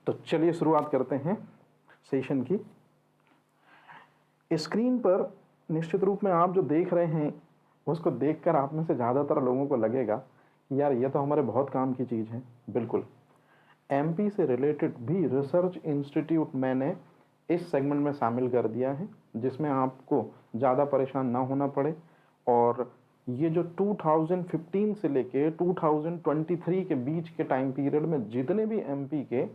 तो चलिए शुरुआत करते हैं सेशन की। स्क्रीन पर निश्चित रूप में आप जो देख रहे हैं उसको देखकर आप में से ज़्यादातर लोगों को लगेगा कि यार ये तो हमारे बहुत काम की चीज़ है। बिल्कुल, एमपी से रिलेटेड भी रिसर्च इंस्टीट्यूट मैंने इस सेगमेंट में शामिल कर दिया है, जिसमें आपको ज़्यादा परेशान ना होना पड़े। और ये जो 2015 से लेके 2023 के बीच के टाइम पीरियड में जितने भी एमपी के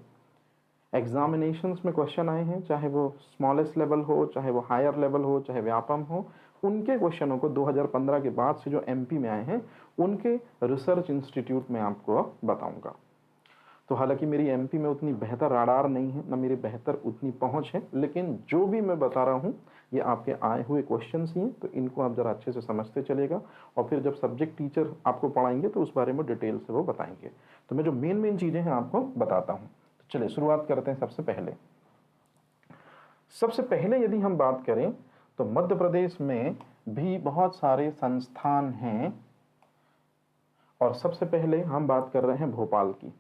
एग्जामिनेशंस में क्वेश्चन आए हैं, चाहे वो स्मॉलेस्ट लेवल हो, चाहे वो हायर लेवल हो, चाहे व्यापम हो, उनके क्वेश्चनों को 2015 के बाद से जो एमपी में आए हैं उनके रिसर्च इंस्टीट्यूट में आपको बताऊंगा। तो हालांकि मेरी एमपी में उतनी बेहतर राडार नहीं है, ना मेरी बेहतर उतनी पहुंच है, लेकिन जो भी मैं बता रहा हूं ये आपके आए हुए क्वेश्चंस ही हैं, तो इनको आप ज़रा अच्छे से समझते चलेगा और फिर जब सब्जेक्ट टीचर आपको पढ़ाएंगे तो उस बारे में डिटेल से वो बताएंगे। तो मैं जो मेन चीज़ें हैं आपको बताता हूँ। तो चलिए शुरुआत करते हैं। सबसे पहले यदि हम बात करें तो मध्य प्रदेश में भी बहुत सारे संस्थान हैं और सबसे पहले हम बात कर रहे हैं भोपाल की।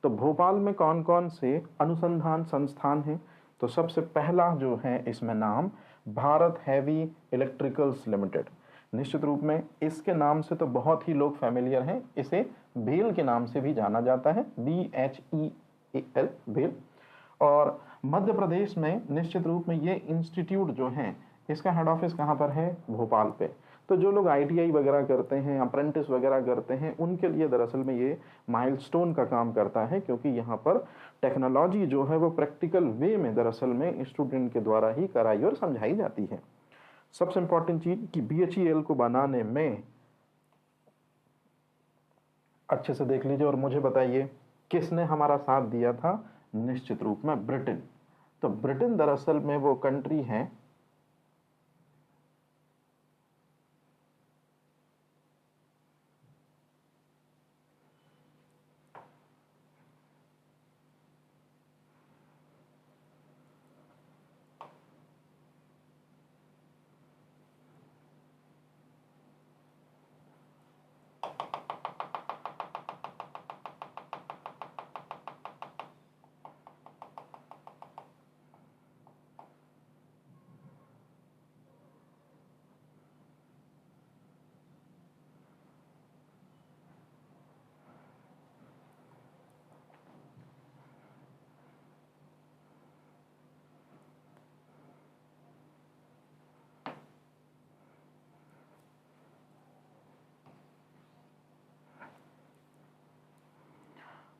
तो भोपाल में कौन कौन से अनुसंधान संस्थान हैं? तो सबसे पहला जो है इसमें नाम भारत हैवी इलेक्ट्रिकल्स लिमिटेड। निश्चित रूप में इसके नाम से तो बहुत ही लोग फैमिलियर हैं, इसे भेल के नाम से भी जाना जाता है, BHEL, भेल। और मध्य प्रदेश में निश्चित रूप में ये इंस्टीट्यूट जो है इसका हेड ऑफिस कहाँ पर है? भोपाल पे। तो जो लोग ITI वगैरह करते हैं, अप्रेंटिस वगैरह करते हैं, उनके लिए दरअसल में ये माइलस्टोन का काम करता है, क्योंकि यहाँ पर टेक्नोलॉजी जो है वो प्रैक्टिकल वे में दरअसल में स्टूडेंट के द्वारा ही कराई और समझाई जाती है। सबसे इंपॉर्टेंट चीज कि BHEL को बनाने में अच्छे से देख लीजिए और मुझे बताइए किसने हमारा साथ दिया था? निश्चित रूप में ब्रिटेन। तो ब्रिटेन दरअसल में वो कंट्री है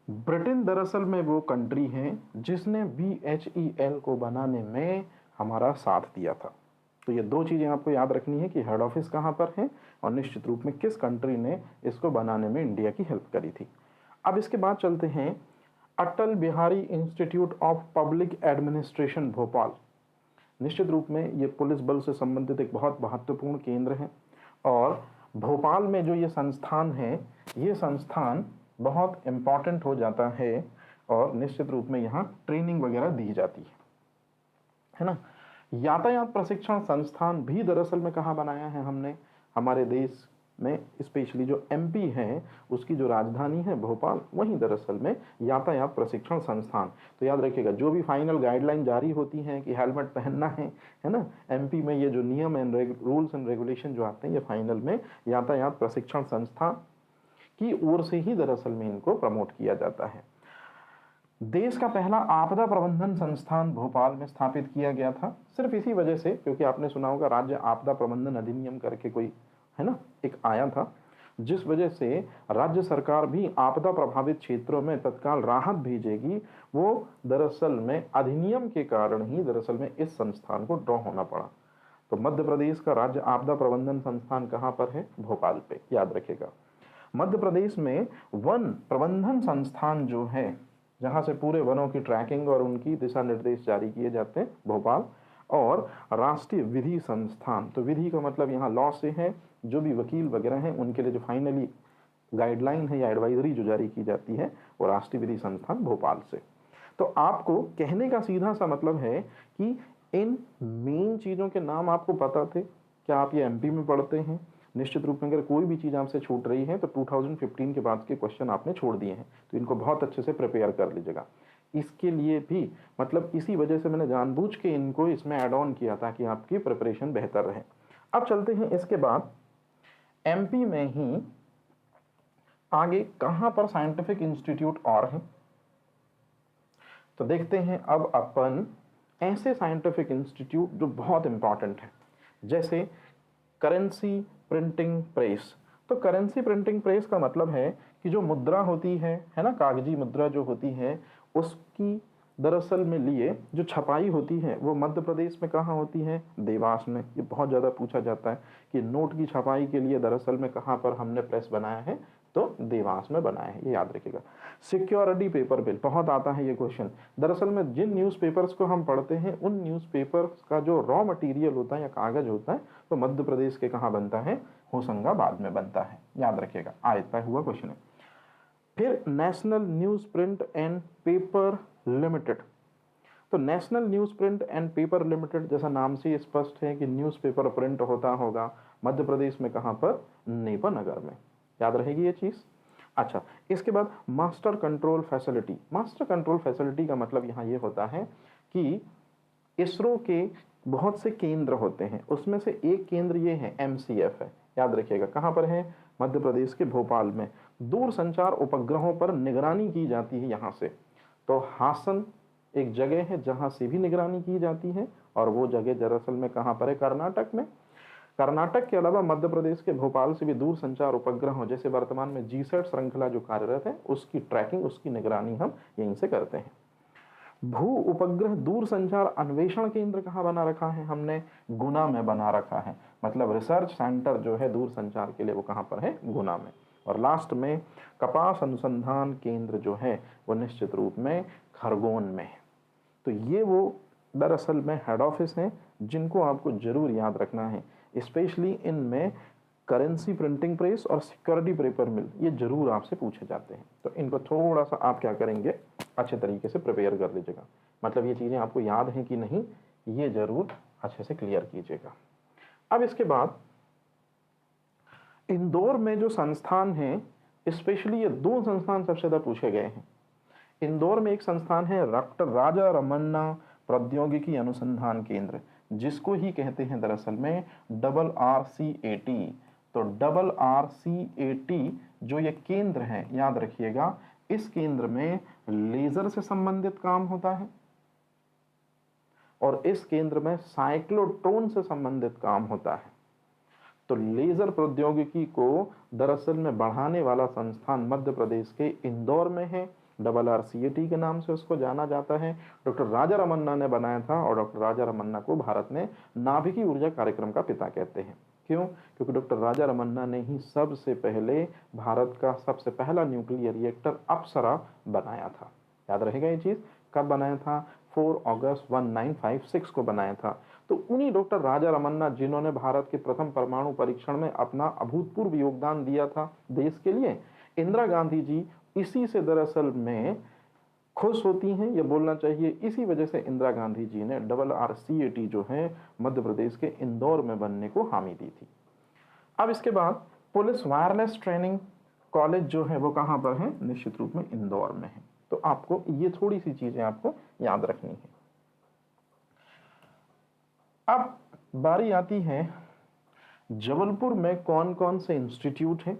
ब्रिटेन। दरअसल में वो कंट्री है जिसने BHEL को बनाने में हमारा साथ दिया था। तो ये दो चीज़ें आपको याद रखनी है कि हेड ऑफिस कहाँ पर है और निश्चित रूप में किस कंट्री ने इसको बनाने में इंडिया की हेल्प करी थी। अब इसके बाद चलते हैं Atal Bihari institute of public administration Bhopal. निश्चित रूप में ये पुलिस बल से संबंधित एक बहुत महत्वपूर्ण केंद्र है और भोपाल में जो ये संस्थान है, ये संस्थान बहुत इम्पॉर्टेंट हो जाता है और निश्चित रूप में यहाँ ट्रेनिंग वगैरह दी जाती है ना। यातायात प्रशिक्षण संस्थान भी दरअसल में कहाँ बनाया है हमने? हमारे देश में, स्पेशली जो MP है उसकी जो राजधानी है भोपाल, वहीं दरअसल में यातायात प्रशिक्षण संस्थान। तो याद रखिएगा जो भी फाइनल गाइडलाइन जारी होती हैं कि हेलमेट पहनना है ना, MP में ये जो नियम एंड रूल्स एंड रेगुलेशन जो आते हैं ये फाइनल में यातायात प्रशिक्षण संस्थान की ओर से ही दरअसल में इनको प्रमोट किया जाता है। देश का पहला आपदा प्रबंधन संस्थान भोपाल में स्थापित किया गया था, सिर्फ इसी वजह से क्योंकि आपने सुना होगा राज्य आपदा प्रबंधन अधिनियम करके कोई है ना एक आया था, जिस वजह से राज्य सरकार भी आपदा प्रभावित क्षेत्रों में तत्काल राहत भेजेगी, वो दरअसल में अधिनियम के कारण ही दरअसल में इस संस्थान को ड्रॉ होना पड़ा। तो मध्य प्रदेश का राज्य आपदा प्रबंधन संस्थान कहाँ पर है? भोपाल पे, याद रखिएगा। मध्य प्रदेश में वन प्रबंधन संस्थान जो है, जहां से पूरे वनों की ट्रैकिंग और उनकी दिशा निर्देश जारी किए जाते हैं, भोपाल। और राष्ट्रीय विधि संस्थान, तो विधि का मतलब यहाँ लॉ से है, जो भी वकील वगैरह हैं उनके लिए जो फाइनली गाइडलाइन है या एडवाइजरी जो जारी की जाती है वो राष्ट्रीय विधि संस्थान भोपाल से। तो आपको कहने का सीधा सा मतलब है कि इन मेन चीज़ों के नाम आपको पता थे। क्या आप ये MP में पढ़ते हैं? निश्चित रूप में अगर कोई भी चीज़ आपसे छूट रही है तो 2015 के बाद के क्वेश्चन आपने छोड़ दिए हैं, तो इनको बहुत अच्छे से प्रिपेयर कर लीजिएगा। इसके लिए भी मतलब इसी वजह से मैंने जानबूझ के इनको इसमें ऐड ऑन किया ताकि आपकी प्रिपरेशन बेहतर रहे। अब चलते हैं इसके बाद एमपी में ही आगे कहां पर साइंटिफिक इंस्टीट्यूट और हैं, तो देखते हैं अब अपन ऐसे साइंटिफिक इंस्टीट्यूट जो बहुत इंपॉर्टेंट है, जैसे करेंसी प्रिंटिंग प्रेस। तो करेंसी प्रिंटिंग प्रेस का मतलब है कि जो मुद्रा होती है ना, कागजी मुद्रा जो होती है उसकी दरअसल में लिए जो छपाई होती है वो मध्य प्रदेश में कहाँ होती है, देवास में। ये बहुत ज़्यादा पूछा जाता है कि नोट की छपाई के लिए दरअसल में कहाँ पर हमने प्रेस बनाया है, तो देवास में बनाया है, ये याद रखिएगा। सिक्योरिटी पेपर बिल, बहुत आता है ये क्वेश्चन। दरअसल में जिन न्यूज़पेपर्स को हम पढ़ते हैं उन न्यूज़पेपर्स का जो रॉ मटेरियल होता है या कागज होता है तो मध्य प्रदेश के कहाँ बनता है, होशंगाबाद में बनता है, याद रखिएगा, आता हुआ क्वेश्चन है। फिर national news print and paper limited. तो national news print and paper limited जैसा नाम से स्पष्ट है कि न्यूज़पेपर प्रिंट होता होगा मध्य प्रदेश में, कहाँ पर, नेपानगर में, याद रहेगी ये चीज़। अच्छा, इसके बाद master control facility. Master control facility का मतलब यहाँ ये होता है कि इसरो के बहुत से केंद्र होते हैं, उसमें से एक केंद्र ये है MCF है, याद रखिएगा, कहाँ पर है, मध्य प्रदेश के भोपाल में। दूर संचार उपग्रहों पर निगरानी की जाती है यहाँ से। तो हासन एक जगह है जहाँ से भी निगरानी की जाती है और वो जगह दरअसल में कहाँ पर है, कर्नाटक में। कर्नाटक के अलावा मध्य प्रदेश के भोपाल से भी दूर संचार उपग्रहों, जैसे वर्तमान में GSAT श्रृंखला जो कार्यरत है उसकी ट्रैकिंग, उसकी निगरानी हम यहीं से करते हैं। भू उपग्रह दूर संचार अन्वेषण केंद्र कहाँ बना रखा है हमने, गुना में बना रखा है। मतलब रिसर्च सेंटर जो है दूर संचार के लिए वो कहाँ पर है, गुना में। और लास्ट में कपास अनुसंधान केंद्र जो है वो निश्चित रूप में खरगोन में है। तो ये वो दरअसल में हेड ऑफिस हैं जिनको आपको जरूर याद रखना है। स्पेशली इनमें करेंसी प्रिंटिंग प्रेस और सिक्योरिटी पेपर मिल ये जरूर आपसे पूछे जाते हैं। तो इनको थोड़ा सा आप क्या करेंगे, अच्छे तरीके से प्रिपेयर कर लीजिएगा। मतलब ये चीज़ें आपको याद हैं कि नहीं, ये जरूर अच्छे से क्लियर कीजिएगा। अब इसके बाद इंदौर में जो संस्थान हैं, स्पेशली ये दो संस्थान सबसे ज़्यादा पूछे गए हैं। इंदौर में एक संस्थान है डॉक्टर राजा रमन्ना प्रौद्योगिकी अनुसंधान केंद्र, जिसको ही कहते हैं दरअसल में RRCAT। तो RRCAT जो ये केंद्र है, याद रखिएगा, इस केंद्र में लेजर से संबंधित काम होता है और इस केंद्र में साइक्लोट्रॉन से संबंधित काम होता है। तो लेजर प्रौद्योगिकी को दरअसल में बढ़ाने वाला संस्थान मध्य प्रदेश के इंदौर में है। RRCAT के नाम से उसको जाना जाता है। डॉक्टर राजा रमन्ना ने बनाया था और डॉक्टर राजा रमन्ना को भारत में नाभिकीय ऊर्जा कार्यक्रम का पिता कहते हैं। क्यों? क्योंकि डॉक्टर राजा रमन्ना ने ही सबसे पहले भारत का सबसे पहला न्यूक्लियर रिएक्टर अप्सरा बनाया था। याद रहेगा ये चीज़, कब बनाया था, 4 अगस्त 1956 को बनाया था। तो उन्हीं डॉक्टर राजा रमन्ना जिन्होंने भारत के प्रथम परमाणु परीक्षण में अपना अभूतपूर्व योगदान दिया था देश के लिए, इंदिरा गांधी जी इसी से दरअसल में खुश होती हैं, ये बोलना चाहिए, इसी वजह से इंदिरा गांधी जी ने RRCAT जो है मध्य प्रदेश के इंदौर में बनने को हामी दी थी। अब इसके बाद पुलिस वायरलेस ट्रेनिंग कॉलेज जो है वो कहाँ पर है, निश्चित रूप में इंदौर में है। तो आपको ये थोड़ी सी चीजें आपको याद रखनी है। अब बारी आती है जबलपुर में कौन कौन से इंस्टीट्यूट हैं,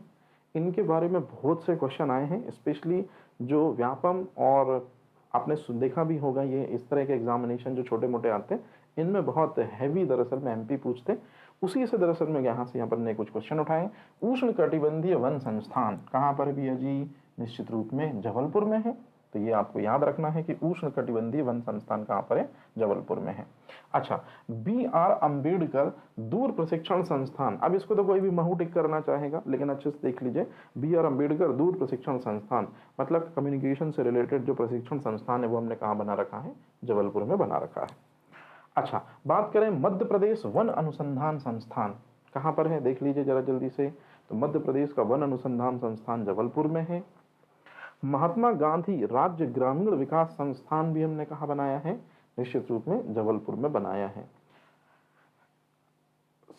इनके बारे में बहुत से क्वेश्चन आए हैं। स्पेशली जो व्यापम और आपने देखा भी होगा, ये इस तरह के एग्जामिनेशन जो छोटे मोटे आते हैं इनमें बहुत हैवी दरअसल में MP पूछते हैं। उसी से दरअसल में यहाँ से ने कुछ क्वेश्चन उठाए। उष्ण कटिबंधीय वन संस्थान कहाँ पर भी है जी, निश्चित रूप में जबलपुर में है। तो ये आपको याद रखना है कि उष्ण कटिबंधीय वन संस्थान कहाँ पर है, जबलपुर में है। अच्छा, BR अम्बेडकर दूर प्रशिक्षण संस्थान, अब इसको तो कोई भी महू टिक करना चाहेगा, लेकिन अच्छे से देख लीजिए, BR अम्बेडकर दूर प्रशिक्षण संस्थान मतलब कम्युनिकेशन से रिलेटेड जो प्रशिक्षण संस्थान है वो हमने कहाँ बना रखा है, जबलपुर में बना रखा है। अच्छा, बात करें मध्य प्रदेश वन अनुसंधान संस्थान कहाँ पर है, देख लीजिए जरा जल्दी से। तो मध्य प्रदेश का वन अनुसंधान संस्थान जबलपुर में है। महात्मा गांधी राज्य ग्रामीण विकास संस्थान भी हमने कहाँ बनाया है, निश्चित रूप में जबलपुर में बनाया है।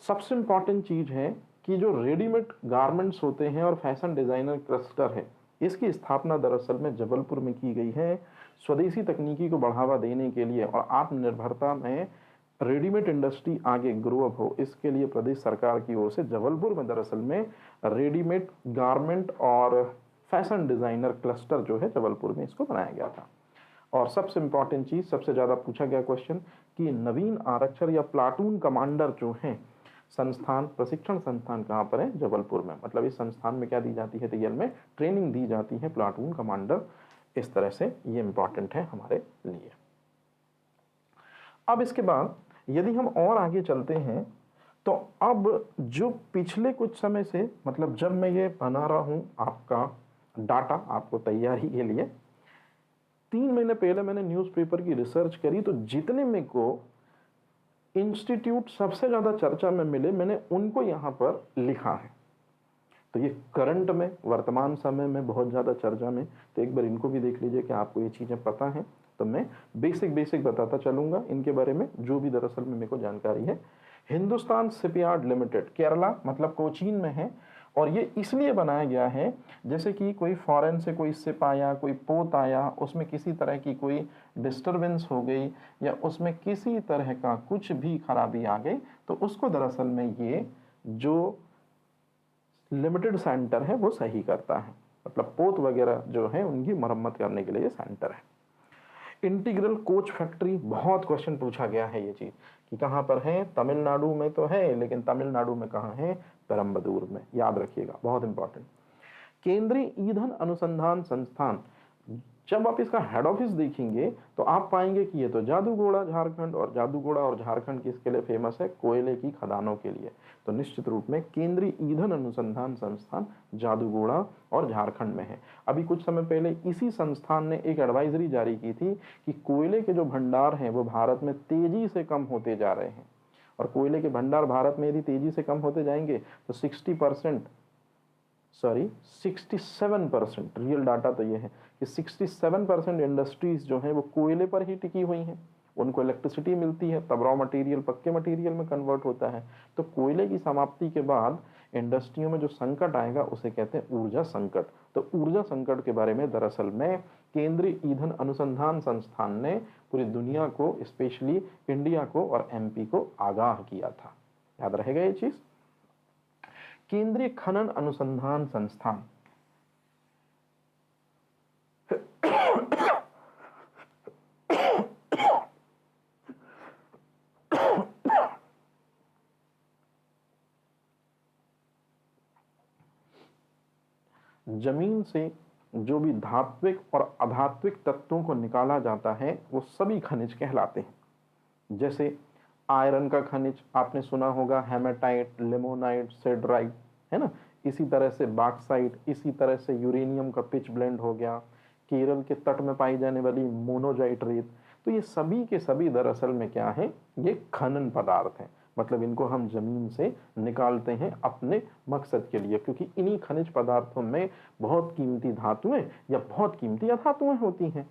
सबसे इंपॉर्टेंट चीज है कि जो रेडीमेड गारमेंट्स होते हैं और फैशन डिजाइनर क्लस्टर है, इसकी स्थापना दरअसल में जबलपुर में की गई है स्वदेशी तकनीकी को बढ़ावा देने के लिए और आत्मनिर्भरता में रेडीमेड इंडस्ट्री आगे ग्रो अप हो, इसके लिए प्रदेश सरकार की ओर से जबलपुर में दरअसल में रेडीमेड गारमेंट और फैशन डिज़ाइनर क्लस्टर जो है जबलपुर में इसको बनाया गया था। और सबसे इंपॉर्टेंट चीज़, सबसे ज़्यादा पूछा गया क्वेश्चन कि नवीन आरक्षक या प्लाटून कमांडर जो हैं संस्थान, प्रशिक्षण संस्थान कहाँ पर है? जबलपुर में। मतलब इस संस्थान में क्या दी जाती है? रियल में ट्रेनिंग दी जाती है प्लाटून कमांडर। इस तरह से ये इंपॉर्टेंट है हमारे लिए। अब इसके बाद यदि हम और आगे चलते हैं तो अब जो पिछले कुछ समय से, मतलब जब मैं ये बना रहा हूँ आपका डाटा आपको तैयारी के लिए, 3 महीने पहले मैंने न्यूज़पेपर की रिसर्च करी तो जितने मेरे को इंस्टीट्यूट सबसे ज़्यादा चर्चा में मिले मैंने उनको यहाँ पर लिखा है। तो ये करंट में, वर्तमान समय में बहुत ज़्यादा चर्चा में, तो एक बार इनको भी देख लीजिए कि आपको ये चीज़ें पता हैं। तो मैं बेसिक बताता चलूँगा इनके बारे में जो भी दरअसल में मेरे को जानकारी है। हिंदुस्तान शिपयार्ड लिमिटेड, केरला मतलब कोचीन में है और ये इसलिए बनाया गया है जैसे कि कोई फॉरेन से कोई शिप आया, कोई पोत आया, उसमें किसी तरह की कोई डिस्टरबेंस हो गई या उसमें किसी तरह का कुछ भी खराबी आ गई तो उसको दरअसल में ये जो लिमिटेड सेंटर है वो सही करता है। मतलब पोत वगैरह जो है उनकी मरम्मत करने के लिए ये सेंटर है। इंटीग्रल कोच फैक्ट्री, बहुत क्वेश्चन पूछा गया है ये चीज़ कि कहाँ पर है? तमिलनाडु में तो है, लेकिन तमिलनाडु में कहाँ है? पेरम्बदूर में, याद रखिएगा, बहुत इंपॉर्टेंट। केंद्रीय ईंधन अनुसंधान संस्थान, जब आप इसका हेड ऑफिस देखेंगे तो आप पाएंगे कि ये तो जादूगोड़ा झारखंड, और जादूगोड़ा और झारखंड किसके लिए फेमस है? कोयले की खदानों के लिए। तो निश्चित रूप में केंद्रीय ईंधन अनुसंधान संस्थान जादूगोड़ा और झारखंड में है। अभी कुछ समय पहले इसी संस्थान ने एक एडवाइजरी जारी की थी कि कोयले के जो भंडार हैं वो भारत में तेजी से कम होते जा रहे हैं और कोयले के भंडार भारत में यदि तेजी से कम होते जाएंगे तो 67%, रियल डाटा तो ये है कि 67% इंडस्ट्रीज जो हैं वो कोयले पर ही टिकी हुई हैं। उनको इलेक्ट्रिसिटी मिलती है, तब रॉ मटेरियल पक्के मटेरियल में कन्वर्ट होता है। तो कोयले की समाप्ति के बाद इंडस्ट्रियों में जो संकट आएगा उसे कहते हैं ऊर्जा संकट। तो ऊर्जा संकट के बारे में दरअसल में केंद्रीय ईंधन अनुसंधान संस्थान ने पूरी दुनिया को, स्पेशली इंडिया को और एमपी को आगाह किया था। याद रहेगा ये चीज। केंद्रीय खनन अनुसंधान संस्थान, जमीन से जो भी धात्विक और अधात्विक तत्वों को निकाला जाता है वो सभी खनिज कहलाते हैं। जैसे आयरन का खनिज आपने सुना होगा, हेमेटाइट, लिमोनाइट, सेड्राइट, है ना। इसी तरह से बॉक्साइट, इसी तरह से यूरेनियम का पिच ब्लेंड हो गया, केरल के तट में पाई जाने वाली मोनोजाइट रेत। तो ये सभी के सभी दरअसल में क्या है? ये खनन पदार्थ हैं। मतलब इनको हम जमीन से निकालते हैं अपने मकसद के लिए, क्योंकि इन्हीं खनिज पदार्थों में बहुत कीमती धातुएं या बहुत कीमती अधातुएं होती हैं।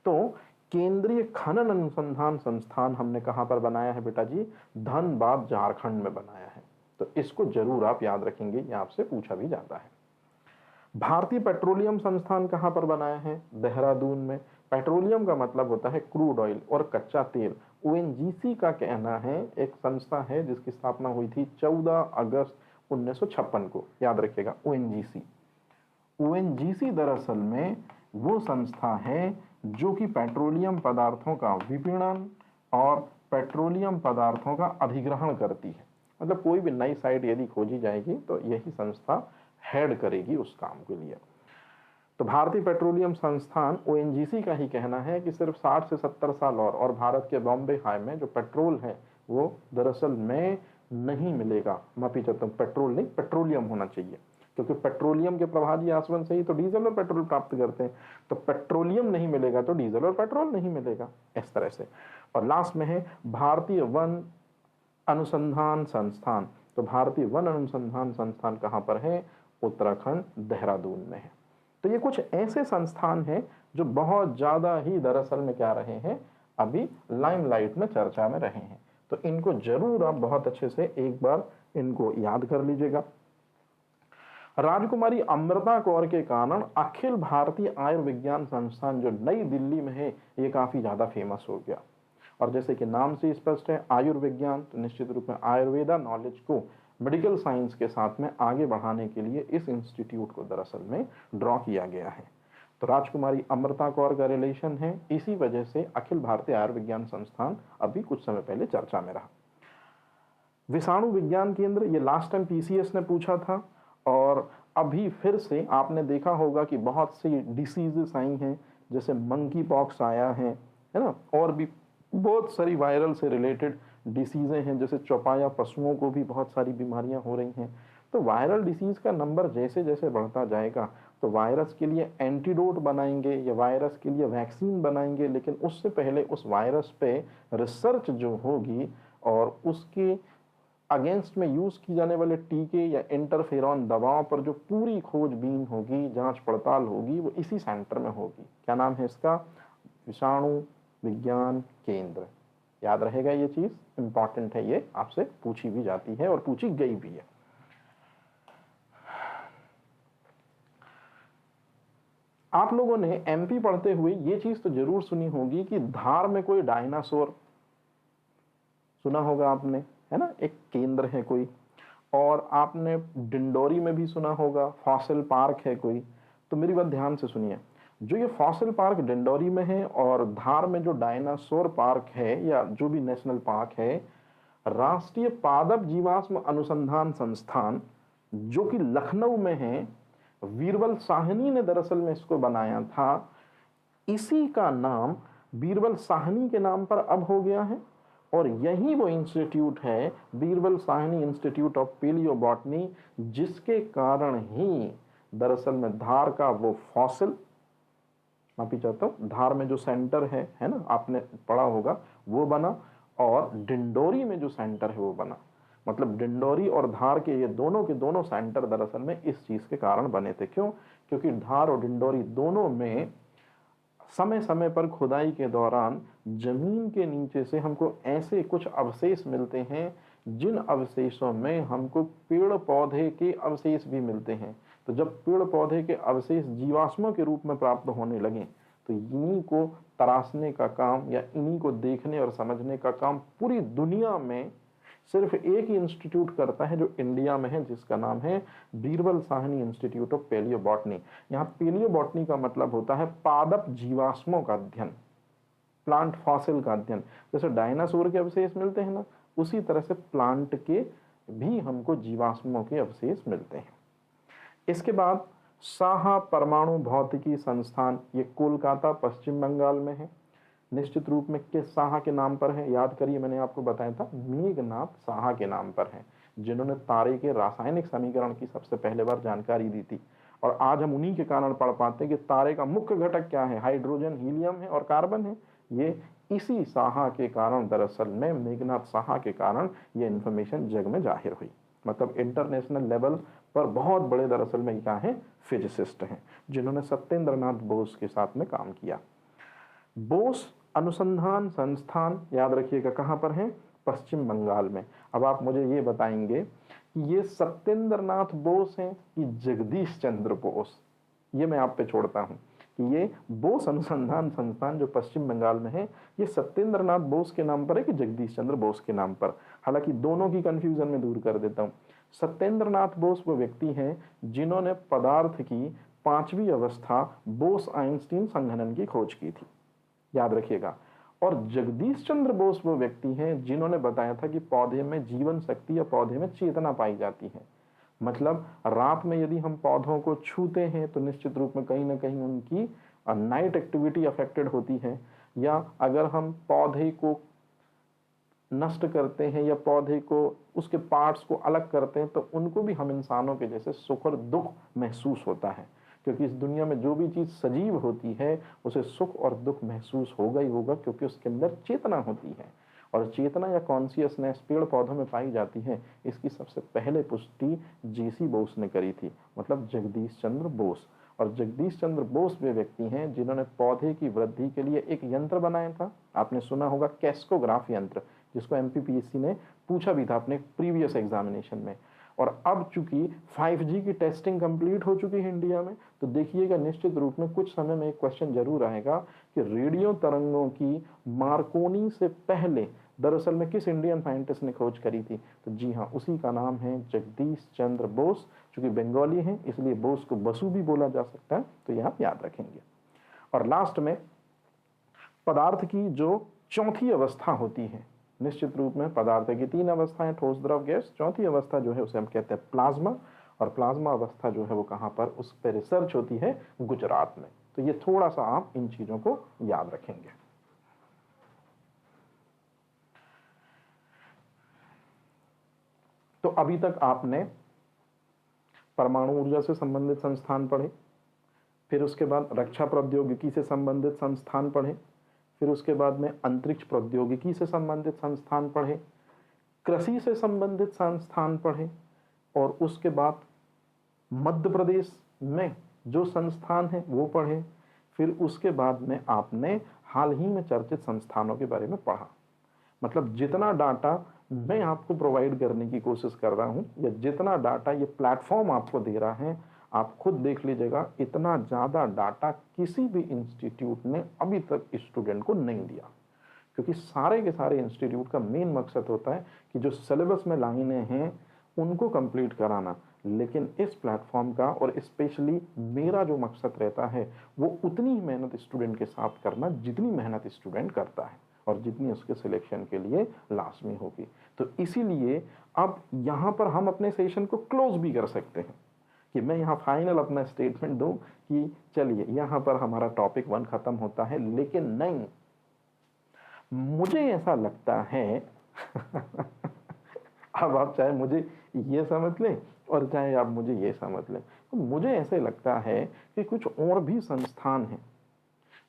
तो केंद्रीय खनन अनुसंधान संस्थान हमने कहां पर बनाया है बेटा जी? धनबाद, झारखंड में बनाया है। तो इसको जरूर आप याद रखेंगे, ये आपसे पूछा भी जाता है। भारतीय पेट्रोलियम संस्थान कहां पर बनाया है? देहरादून में। पेट्रोलियम का मतलब होता है क्रूड ऑयल और कच्चा तेल। ओएनजीसी का कहना है, एक संस्था है जिसकी स्थापना हुई थी 14 अगस्त 1956 को, याद रखिएगा ओएनजीसी। ओएनजीसी दरअसल में वो संस्था है जो कि पेट्रोलियम पदार्थों का विपणन और पेट्रोलियम पदार्थों का अधिग्रहण करती है। मतलब कोई भी नई साइट यदि खोजी जाएगी तो यही संस्था हेड करेगी उस काम के लिए। तो भारतीय पेट्रोलियम संस्थान ओएनजीसी का ही कहना है कि सिर्फ 60 से 70 साल और भारत के बॉम्बे हाई में जो पेट्रोल है वो दरअसल में नहीं मिलेगा। माफी चाहता हूँ, पेट्रोल नहीं, पेट्रोलियम होना चाहिए, क्योंकि पेट्रोलियम के प्रभाजी आसवन से ही तो डीजल और पेट्रोल प्राप्त करते हैं। तो पेट्रोलियम नहीं मिलेगा तो डीजल और पेट्रोल नहीं मिलेगा, इस तरह से। और लास्ट में है भारतीय वन अनुसंधान संस्थान। तो भारतीय वन अनुसंधान संस्थान कहाँ पर है? उत्तराखंड, देहरादून में है। तो ये कुछ ऐसे संस्थान हैं जो बहुत ज़्यादा ही दरअसल में क्या रहे हैं, अभी लाइमलाइट में चर्चा में रहे हैं। तो इनको जरूर आप बहुत अच्छे से एक बार इनको याद कर लीजिएगा। राजकुमारी अमृता कौर के कारण अखिल भारतीय आयुर्विज्ञान संस्थान जो नई दिल्ली में है ये काफ़ी ज़्यादा फेमस हो गया। और जैसे कि नाम से स्पष्ट है आयुर्विज्ञान, तो निश्चित रूप में आयुर्वेदा नॉलेज को मेडिकल साइंस के साथ में आगे बढ़ाने के लिए इस इंस्टीट्यूट को दरअसल में ड्रॉ किया गया है। तो राजकुमारी अमृता कौर का रिलेशन है, इसी वजह से अखिल भारतीय आयुर्विज्ञान संस्थान अभी कुछ समय पहले चर्चा में रहा। विषाणु विज्ञान केंद्र, ये लास्ट टाइम पीसीएस ने पूछा था और अभी फिर से आपने देखा होगा कि बहुत सी डिसीजेस आई हैं, जैसे मंकी पॉक्स आया है ना, और भी बहुत सारी वायरल से रिलेटेड डिसीज़ें हैं, जैसे चौपाया पशुओं को भी बहुत सारी बीमारियां हो रही हैं। तो वायरल डिसीज़ का नंबर जैसे जैसे बढ़ता जाएगा तो वायरस के लिए एंटीडोट बनाएंगे या वायरस के लिए वैक्सीन बनाएंगे, लेकिन उससे पहले उस वायरस पे रिसर्च जो होगी और उसके अगेंस्ट में यूज़ की जाने वाले टीके या इंटरफेरॉन दवाओं पर जो पूरी खोजबीन होगी, जांच पड़ताल होगी, वो इसी सेंटर में होगी। क्या नाम है इसका? विषाणु विज्ञान केंद्र। याद रहेगा, ये चीज़ इंपॉर्टेंट है, ये आपसे पूछी भी जाती है और पूछी गई भी है। आप लोगों ने एमपी पढ़ते हुए ये चीज़ तो जरूर सुनी होगी कि धार में कोई डायनासोर, सुना होगा आपने, है ना, एक केंद्र है कोई। और आपने डिंडोरी में भी सुना होगा फॉसिल पार्क है कोई। तो मेरी बात ध्यान से सुनिए, जो ये फॉसिल पार्क डिंडोरी में है और धार में जो डायनासोर पार्क है या जो भी नेशनल पार्क है, राष्ट्रीय पादप जीवाश्म अनुसंधान संस्थान जो कि लखनऊ में है, बीरबल साहनी ने दरअसल में इसको बनाया था। इसी का नाम बीरबल साहनी के नाम पर अब हो गया है और यही वो इंस्टीट्यूट है, Birbal Sahni institute of palaeobotany, जिसके कारण ही दरअसल में धार का वो फॉसिल, माफी चाहता हूँ, धार में जो सेंटर है ना, आपने पढ़ा होगा, वो बना और डिंडोरी में जो सेंटर है वो बना। मतलब डिंडोरी और धार के ये दोनों के दोनों सेंटर दरअसल में इस चीज़ के कारण बने थे। क्यों? क्योंकि धार और डिंडोरी दोनों में समय समय पर खुदाई के दौरान जमीन के नीचे से हमको ऐसे कुछ अवशेष मिलते हैं जिन अवशेषों में हमको पेड़ पौधे के अवशेष भी मिलते हैं। तो जब पेड़ पौधे के अवशेष जीवाश्मों के रूप में प्राप्त होने लगे तो इन्हीं को तराशने का काम या इन्हीं को देखने और समझने का काम पूरी दुनिया में सिर्फ एक ही इंस्टीट्यूट करता है जो इंडिया में है, जिसका नाम है Birbal Sahni institute of palaeobotany. यहाँ पेलियोबॉटनी का मतलब होता है पादप जीवाश्मों का अध्ययन, प्लांट फॉसिल का अध्ययन। जैसे डायनासोर के अवशेष मिलते हैं ना, उसी तरह से प्लांट के भी हमको जीवाश्मों के अवशेष मिलते हैं। इसके बाद साहा परमाणु भौतिकी संस्थान, ये कोलकाता पश्चिम बंगाल में है। निश्चित रूप में किस साहा के नाम पर है? याद करिए, मैंने आपको बताया था मेघनाथ साहा के नाम पर है, जिन्होंने तारे के रासायनिक समीकरण की सबसे पहले बार जानकारी दी थी। और आज हम उन्हीं के कारण पढ़ पाते हैं कि तारे का मुख्य घटक क्या है, हाइड्रोजन, हीलियम है और कार्बन है। ये इसी साहा के कारण, दरअसल में मेघनाथ साहा के कारण ये इंफॉर्मेशन जग में जाहिर हुई। मतलब इंटरनेशनल लेवल पर बहुत बड़े दरअसल में क्या है, फिजिसिस्ट हैं, जिन्होंने सत्येंद्रनाथ बोस के साथ में काम किया। बोस अनुसंधान संस्थान, याद रखिएगा कहाँ पर है? पश्चिम बंगाल में। अब आप मुझे ये बताएंगे कि ये सत्येंद्रनाथ बोस हैं कि जगदीश चंद्र बोस? ये मैं आप पे छोड़ता हूँ कि ये बोस अनुसंधान संस्थान जो पश्चिम बंगाल में है, ये सत्येंद्रनाथ बोस के नाम पर है कि जगदीश चंद्र बोस के नाम पर? हालांकि दोनों की कंफ्यूजन में दूर कर देता हूँ। सत्येंद्रनाथ बोस वो व्यक्ति हैं जिन्होंने पदार्थ की 5वीं अवस्था बोस आइंस्टीन संघनन की खोज की थी, याद रखिएगा। और जगदीश चंद्र बोस वो व्यक्ति हैं जिन्होंने बताया था कि पौधे में जीवन शक्ति या पौधे में चेतना पाई जाती है। मतलब रात में यदि हम पौधों को छूते हैं तो निश्चित रूप में कहीं ना कहीं उनकी नाइट एक्टिविटी अफेक्टेड होती है, या अगर हम पौधे को नष्ट करते हैं या पौधे को, उसके पार्ट्स को अलग करते हैं, तो उनको भी हम इंसानों के जैसे सुख और दुख महसूस होता है। क्योंकि इस दुनिया में जो भी चीज़ सजीव होती है उसे सुख और दुख महसूस होगा ही होगा, क्योंकि उसके अंदर चेतना होती है। और चेतना या कॉन्शियसनेस पेड़ पौधों में पाई जाती है, इसकी सबसे पहले पुष्टि जेसी बोस ने करी थी, मतलब जगदीश चंद्र बोस। और जगदीश चंद्र बोस वे व्यक्ति हैं जिन्होंने पौधे की वृद्धि के लिए एक यंत्र बनाया था, आपने सुना होगा कैस्कोग्राफ यंत्र, जिसको एमपीपीएससी ने पूछा भी था अपने प्रीवियस एग्जामिनेशन में। और अब चूंकि 5G की टेस्टिंग कंप्लीट हो चुकी है इंडिया में, तो देखिएगा निश्चित रूप में कुछ समय में एक क्वेश्चन जरूर आएगा कि रेडियो तरंगों की मार्कोनी से पहले दरअसल में किस इंडियन साइंटिस्ट ने खोज करी थी। तो जी हाँ, उसी का नाम है जगदीश चंद्र बोस। चूंकि बंगाली हैं इसलिए बोस को बसु भी बोला जा सकता है, तो यह आप याद रखेंगे। और लास्ट में पदार्थ की जो चौथी अवस्था होती है, निश्चित रूप में पदार्थ की 3 अवस्थाएं, ठोस, द्रव, गैस। चौथी अवस्था जो है उसे हम कहते हैं प्लाज्मा, और प्लाज्मा अवस्था जो है वो कहां पर, उस पर रिसर्च होती है गुजरात में। तो ये थोड़ा सा आप इन चीजों को याद रखेंगे। तो अभी तक आपने परमाणु ऊर्जा से संबंधित संस्थान पढ़े, फिर उसके बाद रक्षा प्रौद्योगिकी से संबंधित संस्थान पढ़े, फिर उसके बाद में अंतरिक्ष प्रौद्योगिकी से संबंधित संस्थान पढ़े, कृषि से संबंधित संस्थान पढ़े, और उसके बाद मध्य प्रदेश में जो संस्थान है वो पढ़े। फिर उसके बाद में आपने हाल ही में चर्चित संस्थानों के बारे में पढ़ा। मतलब जितना डाटा मैं आपको प्रोवाइड करने की कोशिश कर रहा हूं, या जितना डाटा ये प्लेटफॉर्म आपको दे रहा है, आप खुद देख लीजिएगा, इतना ज़्यादा डाटा किसी भी इंस्टीट्यूट ने अभी तक स्टूडेंट को नहीं दिया। क्योंकि सारे के सारे इंस्टीट्यूट का मेन मकसद होता है कि जो सिलेबस में लाइनें हैं उनको कंप्लीट कराना, लेकिन इस प्लेटफॉर्म का और स्पेशली मेरा जो मकसद रहता है वो उतनी ही मेहनत स्टूडेंट के साथ करना जितनी मेहनत स्टूडेंट करता है और जितनी उसके सिलेक्शन के लिए लाजमी होगी। तो इसीलिए अब यहाँ पर हम अपने सेशन को क्लोज भी कर सकते हैं कि मैं यहाँ फाइनल अपना स्टेटमेंट दूं कि चलिए यहाँ पर हमारा टॉपिक 1 खत्म होता है। लेकिन नहीं, मुझे ऐसा लगता है अब आप चाहे मुझे ये समझ लें और चाहे आप मुझे ये समझ लें, तो मुझे ऐसे लगता है कि कुछ और भी संस्थान हैं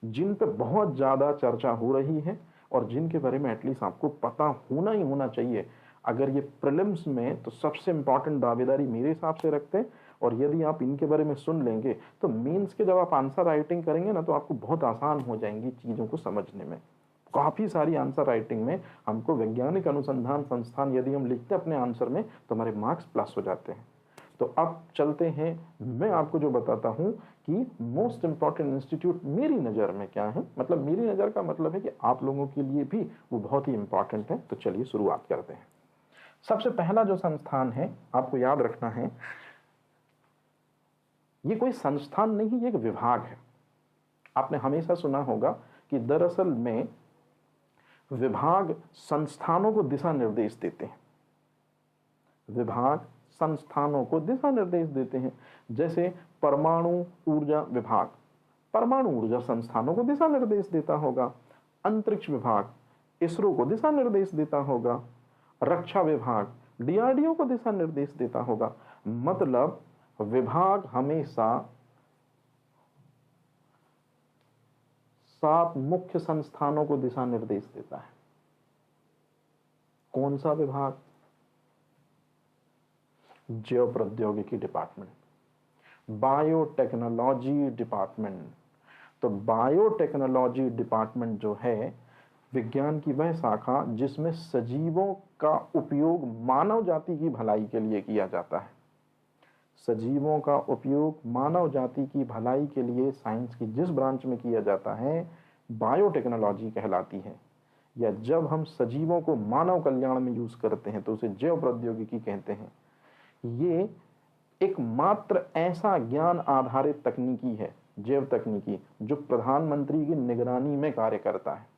जिन पे बहुत ज़्यादा चर्चा हो रही है और जिनके बारे में एटलीस्ट आपको पता होना ही होना चाहिए। अगर ये प्रीलिम्स में तो सबसे इंपॉर्टेंट दावेदारी मेरे हिसाब से रखते हैं, और यदि आप इनके बारे में सुन लेंगे तो मेंस के जब आप आंसर राइटिंग करेंगे ना, तो आपको बहुत आसान हो जाएंगी चीज़ों को समझने में। काफ़ी सारी आंसर राइटिंग में हमको वैज्ञानिक अनुसंधान संस्थान यदि हम लिखते हैं अपने आंसर में तो हमारे मार्क्स प्लस हो जाते हैं। तो अब चलते हैं, मैं आपको जो बताता हूं कि मोस्ट इंपॉर्टेंट इंस्टीट्यूट मेरी नज़र में क्या है। मतलब मेरी नज़र का मतलब है कि आप लोगों के लिए भी वो बहुत ही इंपॉर्टेंट है। तो चलिए शुरुआत करते हैं। सबसे पहला जो संस्थान है आपको याद रखना है, ये कोई संस्थान नहीं, ये एक विभाग है। आपने हमेशा सुना होगा कि दरअसल में विभाग संस्थानों को दिशा निर्देश देते हैं। विभाग संस्थानों को दिशा निर्देश देते हैं। जैसे परमाणु ऊर्जा विभाग परमाणु ऊर्जा संस्थानों को दिशा निर्देश देता होगा। अंतरिक्ष विभाग इसरो को दिशा निर्देश देता होगा। रक्षा विभाग डीआरडीओ को दिशा निर्देश देता होगा। मतलब विभाग हमेशा 7 मुख्य संस्थानों को दिशा निर्देश देता है। कौन सा विभाग? जैव प्रौद्योगिकी डिपार्टमेंट, बायोटेक्नोलॉजी डिपार्टमेंट। तो बायोटेक्नोलॉजी डिपार्टमेंट जो है विज्ञान की वह शाखा जिसमें सजीवों का उपयोग मानव जाति की भलाई के लिए किया जाता है। सजीवों का उपयोग मानव जाति की भलाई के लिए साइंस की जिस ब्रांच में किया जाता है बायोटेक्नोलॉजी कहलाती है। या जब हम सजीवों को मानव कल्याण में यूज करते हैं तो उसे जैव प्रौद्योगिकी कहते हैं। ये एकमात्र ऐसा ज्ञान आधारित तकनीकी है, जैव तकनीकी, जो प्रधानमंत्री की निगरानी में कार्य करता है।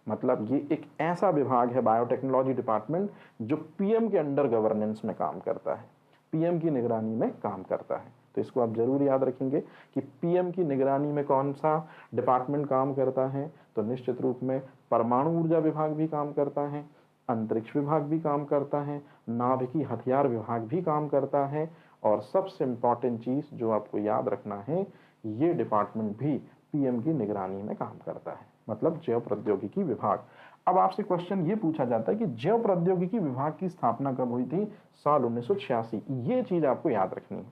मतलब ये एक ऐसा विभाग है बायोटेक्नोलॉजी डिपार्टमेंट जो पीएम के अंडर गवर्नेंस में काम करता है, पीएम की निगरानी में काम करता है। तो इसको आप जरूर याद रखेंगे कि पीएम की निगरानी में कौन सा डिपार्टमेंट काम करता है। तो निश्चित रूप में परमाणु ऊर्जा विभाग भी काम करता है, अंतरिक्ष विभाग भी काम करता है, नाभिकीय हथियार विभाग भी काम करता है, और सबसे इंपॉर्टेंट चीज जो आपको याद रखना है, ये डिपार्टमेंट भी पीएम की निगरानी में काम करता है। मतलब जैव प्रौद्योगिकी विभाग। अब आपसे क्वेश्चन ये पूछा जाता है कि जैव प्रौद्योगिकी विभाग की स्थापना कब हुई थी? साल 1986। ये चीज आपको याद रखनी है,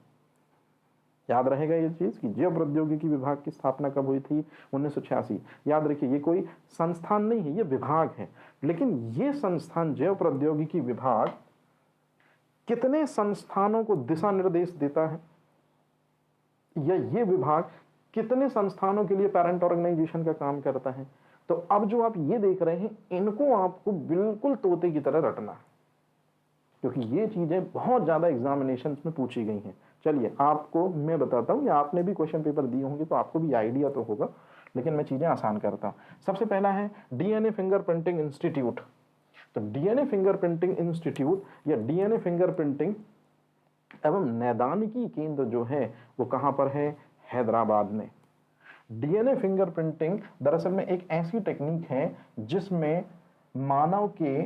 याद रहेगा ये चीज कि जैव प्रौद्योगिकी विभाग की स्थापना कब हुई थी? 1986। याद रखिए, ये कोई संस्थान नहीं है, ये विभाग है। लेकिन ये संस्थान जैव प्रौद्योगिकी विभाग कितने संस्थानों को दिशा निर्देश देता है, या ये विभाग कितने संस्थानों के लिए पेरेंट ऑर्गेनाइजेशन का काम करता है। तो अब जो आप ये देख रहे हैं, इनको आपको बिल्कुल तोते की तरह रटना है, क्योंकि ये चीजें बहुत ज्यादा एग्जामिनेशन में पूछी गई हैं। चलिए आपको मैं बताता हूँ, या आपने भी क्वेश्चन पेपर दिए होंगे तो आपको भी आइडिया तो होगा, लेकिन मैं चीजें आसान करता हूँ। सबसे पहला है डीएनए फिंगरप्रिंटिंग इंस्टीट्यूट। तो डीएनए फिंगरप्रिंटिंग इंस्टीट्यूट या डीएनए फिंगरप्रिंटिंग एवं नैदानिकी केंद्र जो है वो कहां पर है, हैदराबाद में। डीएनए फिंगरप्रिंटिंग दरअसल में एक ऐसी टेक्निक है जिसमें मानव के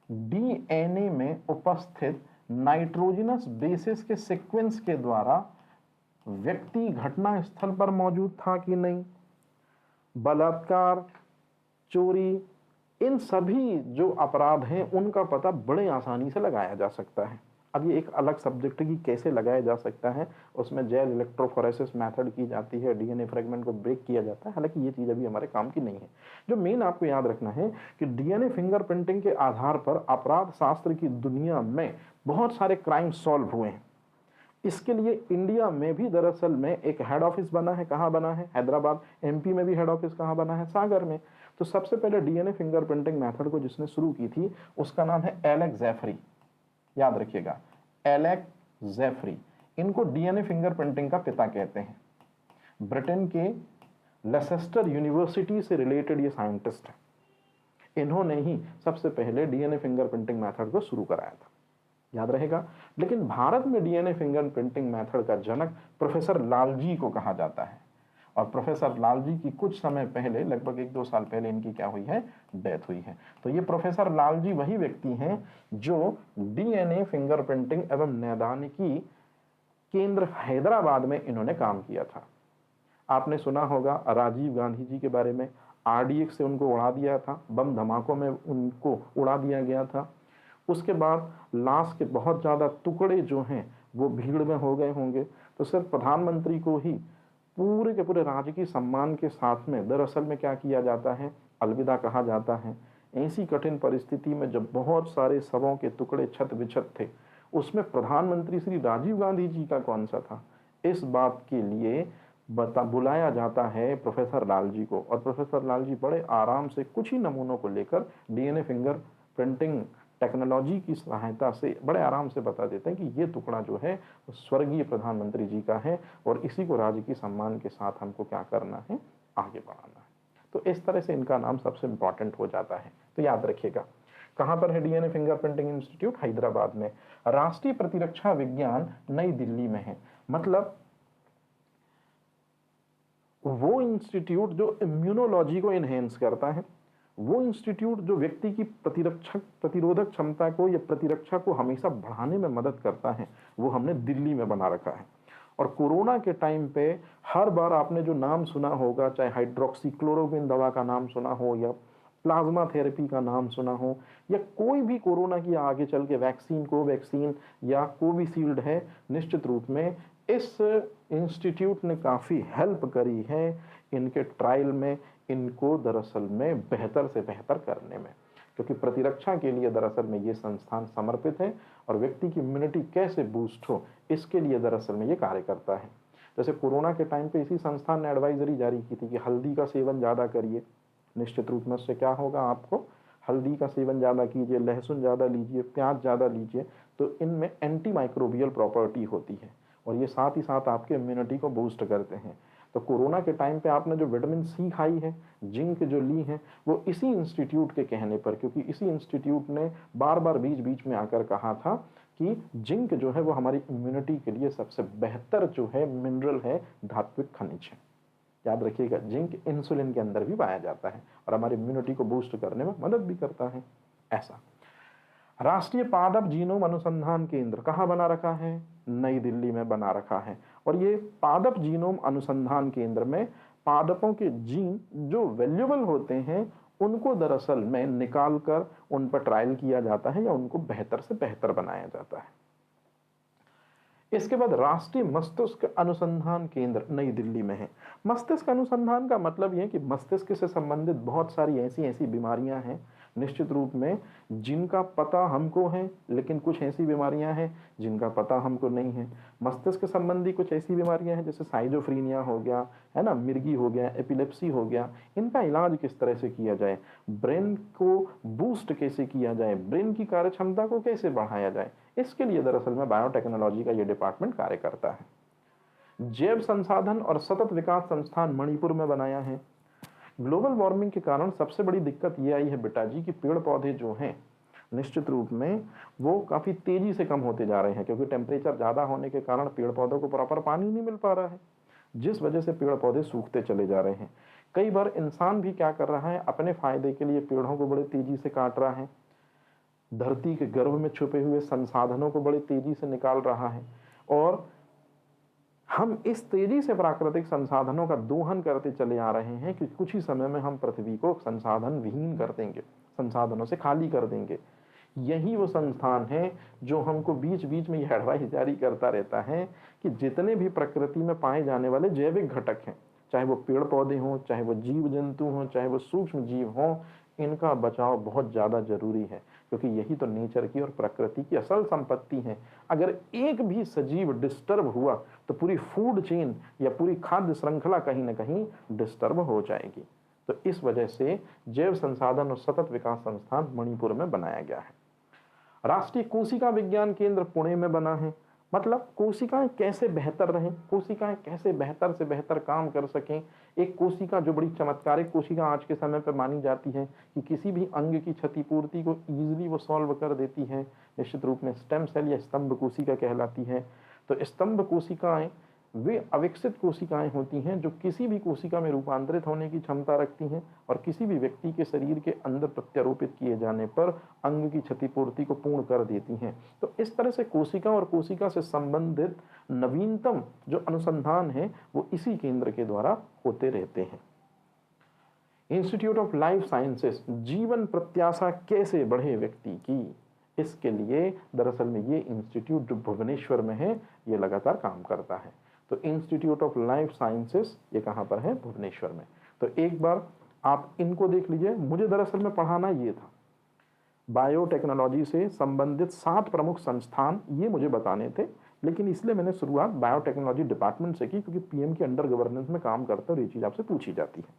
डीएनए में उपस्थित नाइट्रोजनस बेसिस के सीक्वेंस के द्वारा व्यक्ति घटना स्थल पर मौजूद था कि नहीं, बलात्कार, चोरी, इन सभी जो अपराध हैं उनका पता बड़े आसानी से लगाया जा सकता है। अब ये एक अलग सब्जेक्ट की कैसे लगाया जा सकता है, उसमें जेल इलेक्ट्रोफोरेसिस मेथड की जाती है, डीएनए फ्रेगमेंट को ब्रेक किया जाता है, हालांकि ये चीज़ अभी हमारे काम की नहीं है। जो मेन आपको याद रखना है कि डीएनए फिंगरप्रिंटिंग के आधार पर अपराध शास्त्र की दुनिया में बहुत सारे क्राइम सॉल्व हुए हैं। इसके लिए इंडिया में भी दरअसल में एक हेड ऑफिस बना है। कहाँ बना है, हैदराबाद। एमपी में भी हेड ऑफिस कहाँ बना है, सागर में। तो सबसे पहले डीएनए फिंगरप्रिंटिंग मेथड को जिसने शुरू की थी उसका नाम है एलेक ज़ैफरी। याद रखिएगा, एलेक ज़ैफरी। इनको डीएनए फिंगरप्रिंटिंग का पिता कहते हैं। ब्रिटेन के लेसेस्टर यूनिवर्सिटी से रिलेटेड ये साइंटिस्ट है। इन्होंने ही सबसे पहले डीएनए फिंगरप्रिंटिंग मेथड को शुरू कराया था, याद रहेगा। लेकिन भारत में डीएनए फिंगरप्रिंटिंग मेथड का जनक प्रोफेसर लालजी को कहा जाता है। और प्रोफेसर लालजी की कुछ समय पहले, लगभग 1-2 साल पहले इनकी क्या हुई है, डेथ हुई है। तो ये प्रोफेसर लालजी वही व्यक्ति हैं जो डीएनए फिंगरप्रिंटिंग एवं नैदानिकी केंद्र हैदराबाद में इन्होंने काम किया था। आपने सुना होगा राजीव गांधी जी के बारे में, आरडीएक्स से उनको उड़ा दिया था, बम धमाकों में उनको उड़ा दिया गया था। उसके बाद लाश के बहुत ज़्यादा टुकड़े जो हैं वो भीड़ में हो गए होंगे। तो सिर्फ प्रधानमंत्री को ही पूरे के पूरे राजकीय सम्मान के साथ में दरअसल में क्या किया जाता है, अलविदा कहा जाता है। ऐसी कठिन परिस्थिति में जब बहुत सारे शवों के टुकड़े छत बिछत थे, उसमें प्रधानमंत्री श्री राजीव गांधी जी का कौन सा था, इस बात के लिए बुलाया जाता है प्रोफेसर लालजी को। और प्रोफेसर लालजी बड़े आराम से कुछ ही नमूनों को लेकर डीएनए फिंगर प्रिंटिंग टेक्नोलॉजी की सहायता से बड़े आराम से बता देते हैं कि ये टुकड़ा जो है स्वर्गीय प्रधानमंत्री जी का है और इसी को राजकीय सम्मान के साथ हमको क्या करना है, आगे बढ़ाना है। तो इस तरह से इनका नाम सबसे इंपॉर्टेंट हो जाता है। तो याद रखिएगा, कहाँ पर है डीएनए फिंगरप्रिंटिंग इंस्टीट्यूट, हैदराबाद में। राष्ट्रीय प्रतिरक्षा विज्ञान नई दिल्ली में है। मतलब वो इंस्टीट्यूट जो इम्यूनोलॉजी को इनहेंस करता है, वो इंस्टीट्यूट जो व्यक्ति की प्रतिरोधक क्षमता को या प्रतिरक्षा को हमेशा बढ़ाने में मदद करता है, वो हमने दिल्ली में बना रखा है। और कोरोना के टाइम पे हर बार आपने जो नाम सुना होगा, चाहे हाइड्रोक्सीक्लोरोक्विन दवा का नाम सुना हो या प्लाज्मा थेरेपी का नाम सुना हो या कोई भी कोरोना की आगे चल के वैक्सीन, कोवैक्सीन या कोविशील्ड है, निश्चित रूप में इस इंस्टीट्यूट ने काफ़ी हेल्प करी है इनके ट्रायल में, इनको दरअसल में बेहतर से बेहतर करने में। क्योंकि प्रतिरक्षा के लिए दरअसल में ये संस्थान समर्पित है और व्यक्ति की इम्यूनिटी कैसे बूस्ट हो इसके लिए दरअसल में ये कार्य करता है। जैसे कोरोना के टाइम पे इसी संस्थान ने एडवाइजरी जारी की थी कि हल्दी का सेवन ज़्यादा करिए। निश्चित रूप में उससे क्या होगा, आपको हल्दी का सेवन ज़्यादा कीजिए, लहसुन ज़्यादा लीजिए, प्याज ज़्यादा लीजिए, तो इनमें एंटी माइक्रोबियल प्रॉपर्टी होती है और ये साथ ही साथ आपके इम्यूनिटी को बूस्ट करते हैं। तो कोरोना के टाइम पे आपने जो विटामिन सी खाई है, जिंक जो ली है, वो इसी इंस्टीट्यूट के कहने पर, क्योंकि इसी इंस्टीट्यूट ने बार बार बीच बीच में आकर कहा था कि जिंक जो है वो हमारी इम्यूनिटी के लिए सबसे बेहतर जो है मिनरल है, धात्विक खनिज है। याद रखिएगा, जिंक इंसुलिन के अंदर भी पाया जाता है और हमारी इम्यूनिटी को बूस्ट करने में मदद भी करता है। ऐसा राष्ट्रीय पादप जीनोम अनुसंधान केंद्र कहाँ बना रखा है, नई दिल्ली में बना रखा है। और ये पादप जीनोम अनुसंधान केंद्र में पादपों के जीन जो वैल्यूएबल होते हैं उनको दरअसल में निकाल कर उन पर ट्रायल किया जाता है या उनको बेहतर से बेहतर बनाया जाता है। इसके बाद राष्ट्रीय मस्तिष्क अनुसंधान केंद्र नई दिल्ली में है। मस्तिष्क अनुसंधान का मतलब यह कि मस्तिष्क से संबंधित बहुत सारी ऐसी बीमारियां हैं निश्चित रूप में जिनका पता हमको है, लेकिन कुछ ऐसी बीमारियां हैं जिनका पता हमको नहीं है। मस्तिष्क संबंधी कुछ ऐसी बीमारियां हैं जैसे साइजोफ्रीनिया हो गया, है ना, मिर्गी हो गया, एपिलेप्सी हो गया, इनका इलाज किस तरह से किया जाए, ब्रेन को बूस्ट कैसे किया जाए, ब्रेन की कार्यक्षमता को कैसे बढ़ाया जाए, इसके लिए दरअसल में बायोटेक्नोलॉजी का ये डिपार्टमेंट कार्य करता है। जैव संसाधन और सतत विकास संस्थान मणिपुर में बनाया है। ग्लोबल वार्मिंग के कारण सबसे बड़ी दिक्कत ये आई है बेटा जी कि पेड़ पौधे जो हैं निश्चित रूप में वो काफ़ी तेज़ी से कम होते जा रहे हैं, क्योंकि टेम्परेचर ज़्यादा होने के कारण पेड़ पौधों को प्रॉपर पानी नहीं मिल पा रहा है, जिस वजह से पेड़ पौधे सूखते चले जा रहे हैं। कई बार इंसान भी क्या कर रहा है, अपने फायदे के लिए पेड़ों को बड़े तेज़ी से काट रहा है, धरती के गर्भ में छुपे हुए संसाधनों को बड़े तेज़ी से निकाल रहा है, और हम इस तेजी से प्राकृतिक संसाधनों का दोहन करते चले आ रहे हैं कि कुछ ही समय में हम पृथ्वी को संसाधन विहीन कर देंगे, संसाधनों से खाली कर देंगे। यही वो संस्थान है जो हमको बीच बीच में यह एडवाइस जारी करता रहता है कि जितने भी प्रकृति में पाए जाने वाले जैविक घटक हैं, चाहे वो पेड़ पौधे हों, चाहे वो जीव जंतु हों, चाहे वो सूक्ष्म जीव हों, इनका बचाव बहुत ज़्यादा जरूरी है, क्योंकि यही तो नेचर की और प्रकृति की असल संपत्ति है। अगर एक भी सजीव डिस्टर्ब हुआ तो पूरी फूड चेन या पूरी खाद्य श्रृंखला कहीं ना कहीं डिस्टर्ब हो जाएगी। तो इस वजह से जैव संसाधन और सतत विकास संस्थान मणिपुर में बनाया गया है। राष्ट्रीय कोशिका विज्ञान केंद्र पुणे में बना है। मतलब कोशिकाएं कैसे बेहतर रहें, कोशिकाएं कैसे बेहतर से बेहतर काम कर सकें। एक कोशिका जो बड़ी चमत्कारिक कोशिका आज के समय पर मानी जाती है कि किसी भी अंग की क्षतिपूर्ति को ईजिली वो सॉल्व कर देती है, निश्चित रूप में स्टेम सेल या स्तंभ कोशिका कहलाती है। तो स्तंभ कोशिकाएं वे अविकसित कोशिकाएं होती हैं जो किसी भी कोशिका में रूपांतरित होने की क्षमता रखती हैं और किसी भी व्यक्ति के शरीर के अंदर प्रत्यारोपित किए जाने पर अंग की क्षतिपूर्ति को पूर्ण कर देती हैं। तो इस तरह से कोशिका और कोशिका से संबंधित नवीनतम जो अनुसंधान है वो इसी केंद्र के द्वारा होते रहते हैं। इंस्टीट्यूट ऑफ लाइफ साइंसेस, जीवन प्रत्याशा कैसे बढ़े व्यक्ति की, इसके लिए दरअसल में ये इंस्टीट्यूट जो भुवनेश्वर में है ये लगातार काम करता है। तो इंस्टीट्यूट ऑफ लाइफ साइंसेस ये कहाँ पर है, भुवनेश्वर में। तो एक बार आप इनको देख लीजिए। मुझे दरअसल में पढ़ाना ये था, बायोटेक्नोलॉजी से संबंधित 7 प्रमुख संस्थान ये मुझे बताने थे, लेकिन इसलिए मैंने शुरुआत बायोटेक्नोलॉजी डिपार्टमेंट से की, क्योंकि पीएम के अंडर गवर्नेंस में काम करते और ये चीज़ आपसे पूछी जाती है।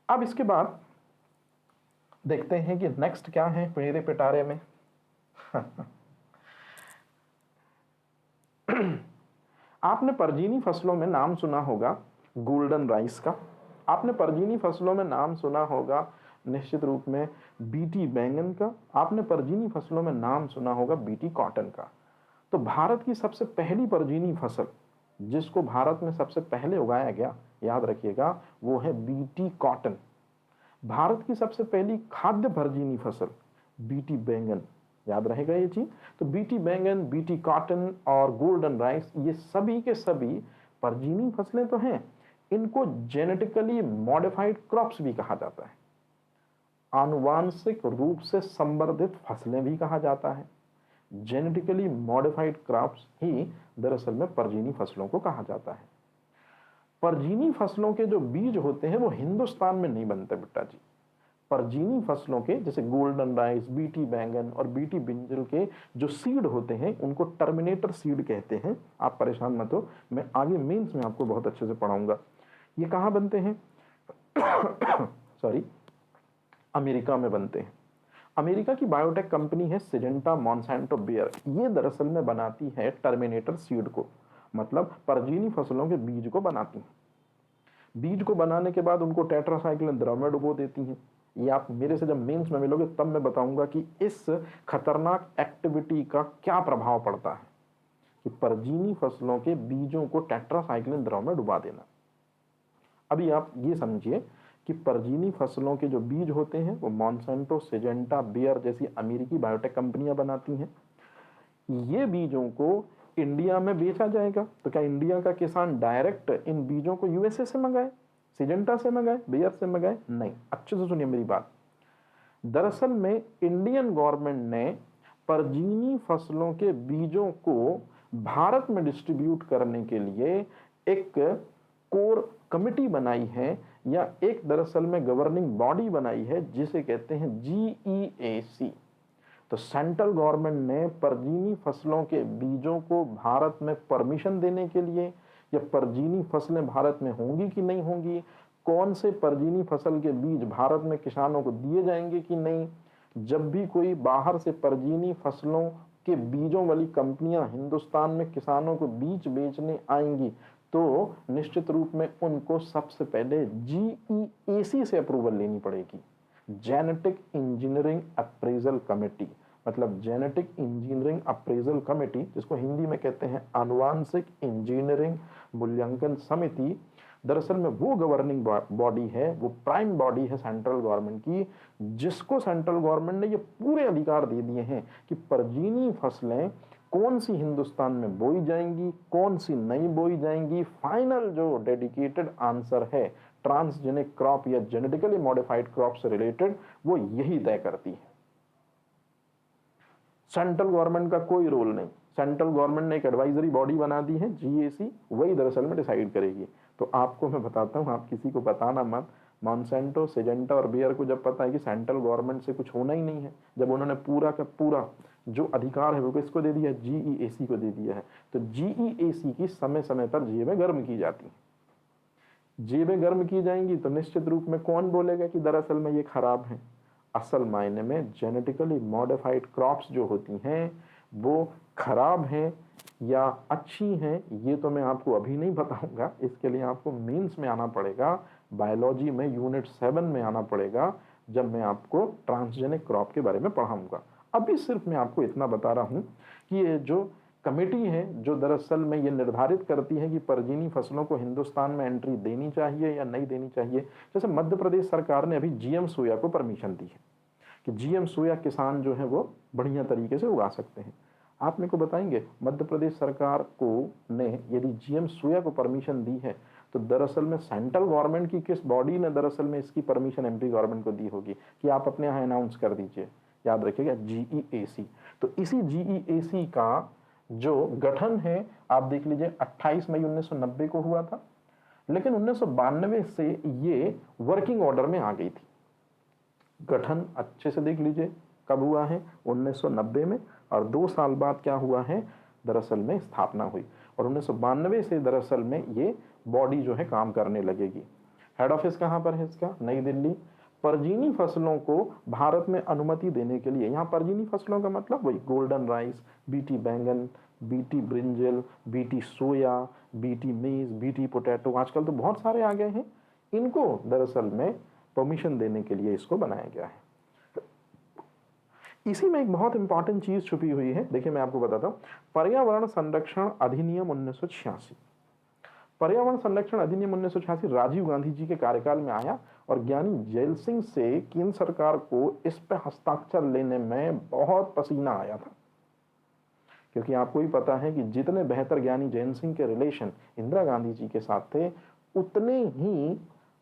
अब इसके बाद देखते हैं कि नेक्स्ट क्या है मेरे पिटारे में। आपने परजीनी फसलों में नाम सुना होगा गोल्डन राइस का, आपने परजीनी फसलों में नाम सुना होगा निश्चित रूप में बीटी बैंगन का, आपने परजीनी फसलों में नाम सुना होगा बीटी कॉटन का। तो भारत की सबसे पहली परजीनी फसल जिसको भारत में सबसे पहले उगाया गया, याद रखिएगा, वो है बीटी कॉटन। भारत की सबसे पहली खाद्य परजीनी फसल बीटी बैंगन, याद रहेगा ये चीज। तो बीटी बैंगन, बीटी कॉटन और गोल्डन राइस ये सभी के सभी परजीनी फसलें तो हैं, इनको जेनेटिकली मॉडिफाइड क्रॉप्स भी कहा जाता है, आनुवांशिक रूप से संवर्धित फसलें भी कहा जाता है। जेनेटिकली मॉडिफाइड क्रॉप्स ही दरअसल में परजीनी फसलों को कहा जाता है। परजीनी फसलों के जो बीज होते हैं वो हिंदुस्तान में नहीं बनते बेटा जी। परजीनी फसलों के जैसे गोल्डन राइस, बीटी बैंगन और बीटी ब्रिंजल के जो सीड होते हैं उनको टर्मिनेटर सीड कहते हैं। आप परेशान मत हो, मैं आगे मेंस में आपको बहुत अच्छे से पढ़ाऊंगा। ये कहाँ बनते हैं? सॉरी, अमेरिका में बनते हैं। अमेरिका की बायोटेक कंपनी है सिजेंटा मॉन्सेंटो बेयर, ये दरअसल में बनाती है टर्मिनेटर सीड को, मतलब परजीनी फसलों के बीज को बनाती हैं। बीज को बनाने के बाद उनको टेट्रासाइक्लिन द्रव में डुबो देती हैं। ये आप मेरे से जब मेंस में मिलोगे तब मैं बताऊंगा कि इस खतरनाक एक्टिविटी का क्या प्रभाव पड़ता है कि परजीनी फसलों के बीजों को टेट्रासाइक्लिन द्रव में डुबा देना। अभी आप ये समझिए कि परजीनी फसलों के जो बीज होते हैं वो मॉन्सेंटो, सिजेंटा, बेयर जैसी अमेरिकी बायोटेक कंपनियां बनाती हैं। ये बीजों को इंडिया में बेचा जाएगा। तो क्या इंडिया का किसान डायरेक्ट इन बीजों को यूएसए से मंगाए, सिजेंटा से मंगाए, बेयर से मंगाए? नहीं, अच्छे से सुनिए मेरी बात। दरअसल में इंडियन गवर्नमेंट ने परजीनी फसलों के बीजों को भारत में डिस्ट्रीब्यूट करने के लिए एक कोर कमेटी बनाई है या एक दरअसल में गवर्निंग बॉडी बनाई है जिसे कहते हैं GEAC। तो सेंट्रल गवर्नमेंट ने परजीवी फसलों के बीजों को भारत में परमिशन देने के लिए, या परजीवी फसलें भारत में होंगी कि नहीं होंगी, कौन से परजीवी फसल के बीज भारत में किसानों को दिए जाएंगे कि नहीं, जब भी कोई बाहर से परजीवी फसलों के बीजों वाली कंपनियां हिंदुस्तान में किसानों को बीज बेचने आएंगी तो निश्चित रूप में उनको सबसे पहले GEAC से अप्रूवल लेनी पड़ेगी, जेनेटिक इंजीनियरिंग अप्रेजल कमेटी। मतलब जेनेटिक इंजीनियरिंग अप्रेजल कमेटी, जिसको हिंदी में कहते हैं आनुवांशिक इंजीनियरिंग मूल्यांकन समिति, दरअसल में वो गवर्निंग बॉडी है, वो प्राइम बॉडी है सेंट्रल गवर्नमेंट की, जिसको सेंट्रल गवर्नमेंट ने ये पूरे अधिकार दे दिए हैं कि परजीवी फसलें कौन सी हिंदुस्तान में बोई जाएंगी, कौन सी नहीं बोई जाएंगी। फाइनल जो डेडिकेटेड आंसर है ट्रांसजेनिक क्रॉप या जेनेटिकली मॉडिफाइड क्रॉप से रिलेटेड, वो यही तय करती है। सेंट्रल गवर्नमेंट का कोई रोल नहीं। सेंट्रल गवर्नमेंट ने एक एडवाइजरी बॉडी बना दी है GEAC, वही दरअसल में डिसाइड करेगी। तो आपको मैं बताता हूँ, आप किसी को बताना मत। मॉन्सेंटो, सिजेंटा और बेयर को जब पता है कि सेंट्रल गवर्नमेंट से कुछ होना ही नहीं है, जब उन्होंने पूरा का पूरा जो अधिकार है वो किसको दे दिया है, GEAC को दे दिया है, तो GEAC की समय समय पर जेबें गर्म की जाती हैं। जेबें गर्म की जाएंगी तो निश्चित रूप में कौन बोलेगा कि दरअसल में ये खराब है। असल मायने में जेनेटिकली मॉडिफाइड क्रॉप्स जो होती हैं वो खराब हैं या अच्छी हैं, ये तो मैं आपको अभी नहीं बताऊंगा। इसके लिए आपको मीन्स में आना पड़ेगा, बायोलॉजी में यूनिट 7 में आना पड़ेगा, जब मैं आपको ट्रांसजेनिक क्रॉप के बारे में पढ़ाऊंगा। अभी सिर्फ मैं आपको इतना बता रहा हूं कि ये जो कमेटी है जो दरअसल में ये निर्धारित करती है कि परजीवी फसलों को हिंदुस्तान में एंट्री देनी चाहिए या नहीं देनी चाहिए। जैसे मध्य प्रदेश सरकार ने अभी GM सोया को परमिशन दी है कि GM सोया किसान जो है वो बढ़िया तरीके से उगा सकते हैं। आप मेरे को बताएंगे मध्य प्रदेश सरकार को ने यदि GM सोया को परमिशन दी है तो दरअसल में सेंट्रल गवर्नमेंट की किस बॉडी ने दरअसल में इसकी परमिशन MP गवर्नमेंट को दी होगी कि आप अपने यहाँ अनाउंस कर दीजिए। याद रखिएगा GEAC। तो इसी GEAC का जो गठन है आप देख लीजिए 28 मई 1990 को हुआ था, लेकिन 1992 से ये वर्किंग ऑर्डर में आ गई थी। गठन अच्छे से देख लीजिए कब हुआ है, 1990 में, और 2 साल बाद क्या हुआ है, दरअसल में स्थापना हुई। और 1992 से दरअसल में ये बॉडी जो है काम करने लगेगी। हेड ऑफिस कहाँ पर है इसका, नई दिल्ली। परजीवी फसलों को भारत में अनुमति देने के लिए, यहाँ परजीवी फसलों का मतलब वही गोल्डन राइस, BT बैंगन, BT ब्रिंजल, BT सोया, BT मेज, BT पोटैटो, आजकल तो बहुत सारे आ गए हैं, इनको दरअसल में परमिशन देने के लिए इसको बनाया गया है। इसी में एक बहुत इंपॉर्टेंट चीज छुपी हुई है, देखिए मैं आपको बताता हूँ। पर्यावरण संरक्षण अधिनियम 1986, पर्यावरण संरक्षण अधिनियम 1986 राजीव गांधी जी के कार्यकाल में आया और ज्ञानी जैल सिंह से केंद्र सरकार को इस पर हस्ताक्षर लेने में बहुत पसीना आया था, क्योंकि आपको ही पता है कि जितने बेहतर ज्ञानी जैल सिंह के रिलेशन इंदिरा गांधी जी के साथ थे, उतने ही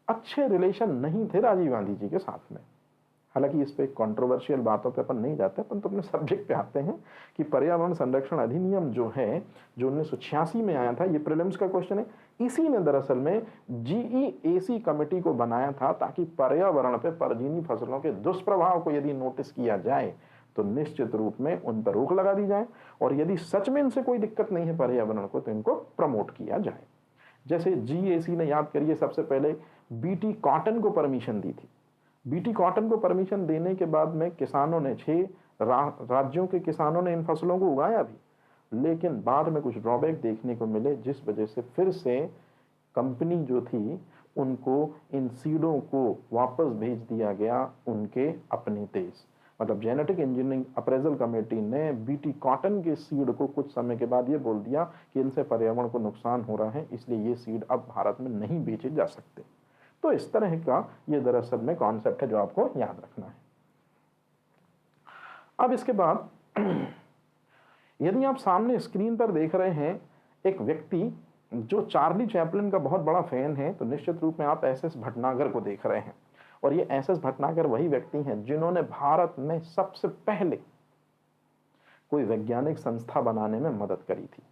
अच्छे रिलेशन नहीं थे राजीव गांधी जी के साथ में। हालांकि इस पे कंट्रोवर्शियल बातों पे अपन नहीं जाते, अपन तो अपने सब्जेक्ट पे आते हैं कि पर्यावरण संरक्षण अधिनियम जो है, जो 1986 में आया था, ये प्रीलिम्स का क्वेश्चन है। इसी ने दरअसल में GEAC कमेटी को बनाया था ताकि पर्यावरण पे परजीवी फसलों के दुष्प्रभाव को यदि नोटिस किया जाए तो निश्चित रूप में उन पर रोक लगा दी जाए, और यदि सच में इनसे कोई दिक्कत नहीं है पर्यावरण को तो इनको प्रमोट किया जाए। जैसे GEAC ने, याद करिए, सबसे पहले BT कॉटन को परमिशन दी थी। BT कॉटन को परमिशन देने के बाद में किसानों ने 6 राज्यों के किसानों ने इन फसलों को उगाया भी, लेकिन बाद में कुछ ड्रॉबैक देखने को मिले, जिस वजह से फिर से कंपनी जो थी उनको इन सीडों को वापस भेज दिया गया उनके अपने देश। मतलब जेनेटिक इंजीनियरिंग अप्रेजल कमेटी ने BT कॉटन के सीड को कुछ समय के बाद ये बोल दिया कि इनसे पर्यावरण को नुकसान हो रहा है, इसलिए ये सीड अब भारत में नहीं बेचे जा सकते। तो इस तरह का ये दरअसल में कॉन्सेप्ट है जो आपको याद रखना है। अब इसके बाद यदि आप सामने स्क्रीन पर देख रहे हैं एक व्यक्ति जो चार्ली चैपलिन का बहुत बड़ा फैन है, तो निश्चित रूप में आप SS भटनागर को देख रहे हैं। और ये SS भटनागर वही व्यक्ति हैं जिन्होंने भारत में सबसे पहले कोई वैज्ञानिक संस्था बनाने में मदद करी थी।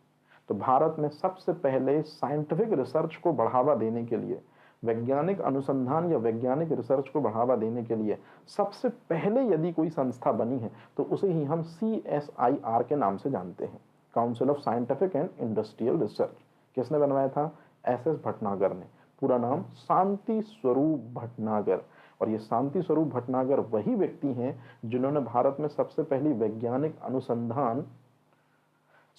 तो भारत में सबसे पहले साइंटिफिक रिसर्च को बढ़ावा देने के लिए वैज्ञानिक अनुसंधान या वैज्ञानिक रिसर्च को बढ़ावा देने के लिए सबसे पहले यदि कोई संस्था बनी है तो उसे ही हम CSIR के नाम से जानते हैं, council of scientific and industrial research. किसने बनवाया था? SS भटनागर ने। पूरा नाम शांति स्वरूप भटनागर। और ये शांति स्वरूप भटनागर वही व्यक्ति हैं जिन्होंने भारत में सबसे पहली वैज्ञानिक अनुसंधान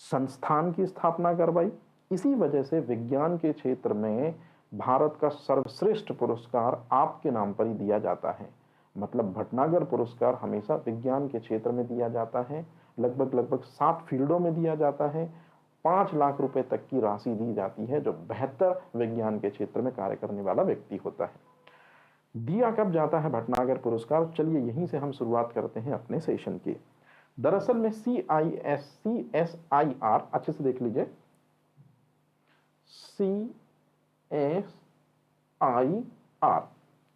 संस्थान की स्थापना करवाई। इसी वजह से विज्ञान के क्षेत्र में भारत का सर्वश्रेष्ठ पुरस्कार आपके नाम पर ही दिया जाता है। मतलब भटनागर पुरस्कार हमेशा विज्ञान के क्षेत्र में दिया जाता है, लगभग 7 फील्डों में दिया जाता है। 5 लाख रुपए तक की राशि दी जाती है जो बेहतर विज्ञान के क्षेत्र में कार्य करने वाला व्यक्ति होता है। दिया कब जाता है भटनागर पुरस्कार? चलिए यहीं से हम शुरुआत करते हैं अपने सेशन की। दरअसल में CSIR, अच्छे से देख लीजिए, CSIR,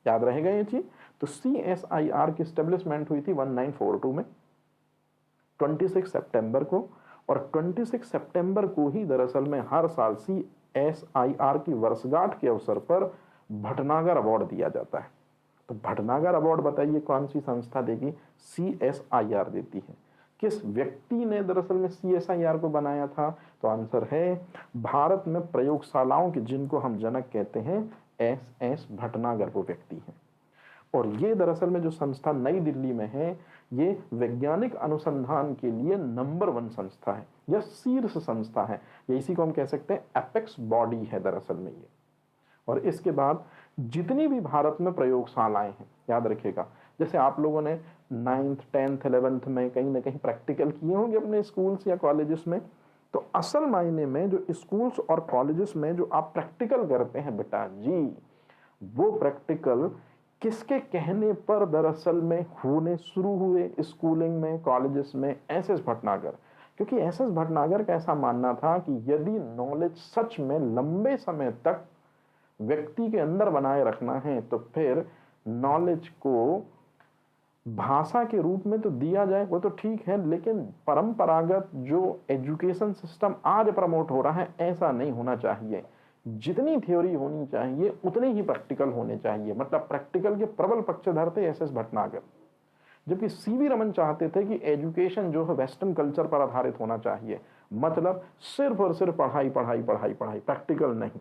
याद रहेगा ये चीज। तो CSIR की स्टेब्लिशमेंट हुई थी 1942 में 26 सितंबर को, और 26 सितंबर को ही दरअसल में हर साल CSIR की वर्षगांठ के अवसर पर भटनागर अवार्ड दिया जाता है। तो भटनागर अवार्ड बताइए कौन सी संस्था देगी? CSIR देती है। किस व्यक्ति ने दरअसल में CSIR को बनाया था? तो आंसर है भारत में प्रयोगशालाओं के जिनको हम जनक कहते हैं, SS भटनागर वो व्यक्ति हैं। और ये दरअसल में जो संस्था नई दिल्ली में है, ये वैज्ञानिक अनुसंधान के लिए नंबर 1 संस्था है या शीर्ष संस्था है, या इसी को हम कह सकते हैं एपेक्स बॉडी है दरअसल में ये। और इसके बाद जितनी भी भारत में प्रयोगशालाएं हैं, याद रखिएगा, जैसे आप लोगों ने 9th 10th 11th में कहीं ना कहीं प्रैक्टिकल किए होंगे अपने स्कूल्स या कॉलेजेस में, तो असल मायने में जो स्कूल्स और कॉलेजेस में जो आप प्रैक्टिकल करते हैं बेटा जी, वो प्रैक्टिकल किसके कहने पर दरअसल में होने शुरू हुए स्कूलिंग में, कॉलेजेस में? SS भटनागर। क्योंकि SS भटनागर का ऐसा मानना था कि यदि नॉलेज सच में लंबे समय तक व्यक्ति के अंदर बनाए रखना है तो फिर नॉलेज को भाषा के रूप में तो दिया जाए वो तो ठीक है, लेकिन परंपरागत जो एजुकेशन सिस्टम आज प्रमोट हो रहा है ऐसा नहीं होना चाहिए। जितनी थ्योरी होनी चाहिए उतने ही प्रैक्टिकल होने चाहिए। मतलब प्रैक्टिकल के प्रबल पक्षधर थे SS भटनागर, जबकि CV रमन चाहते थे कि एजुकेशन जो है वेस्टर्न कल्चर पर आधारित होना चाहिए। मतलब सिर्फ और सिर्फ पढ़ाई पढ़ाई पढ़ाई पढ़ाई, प्रैक्टिकल नहीं,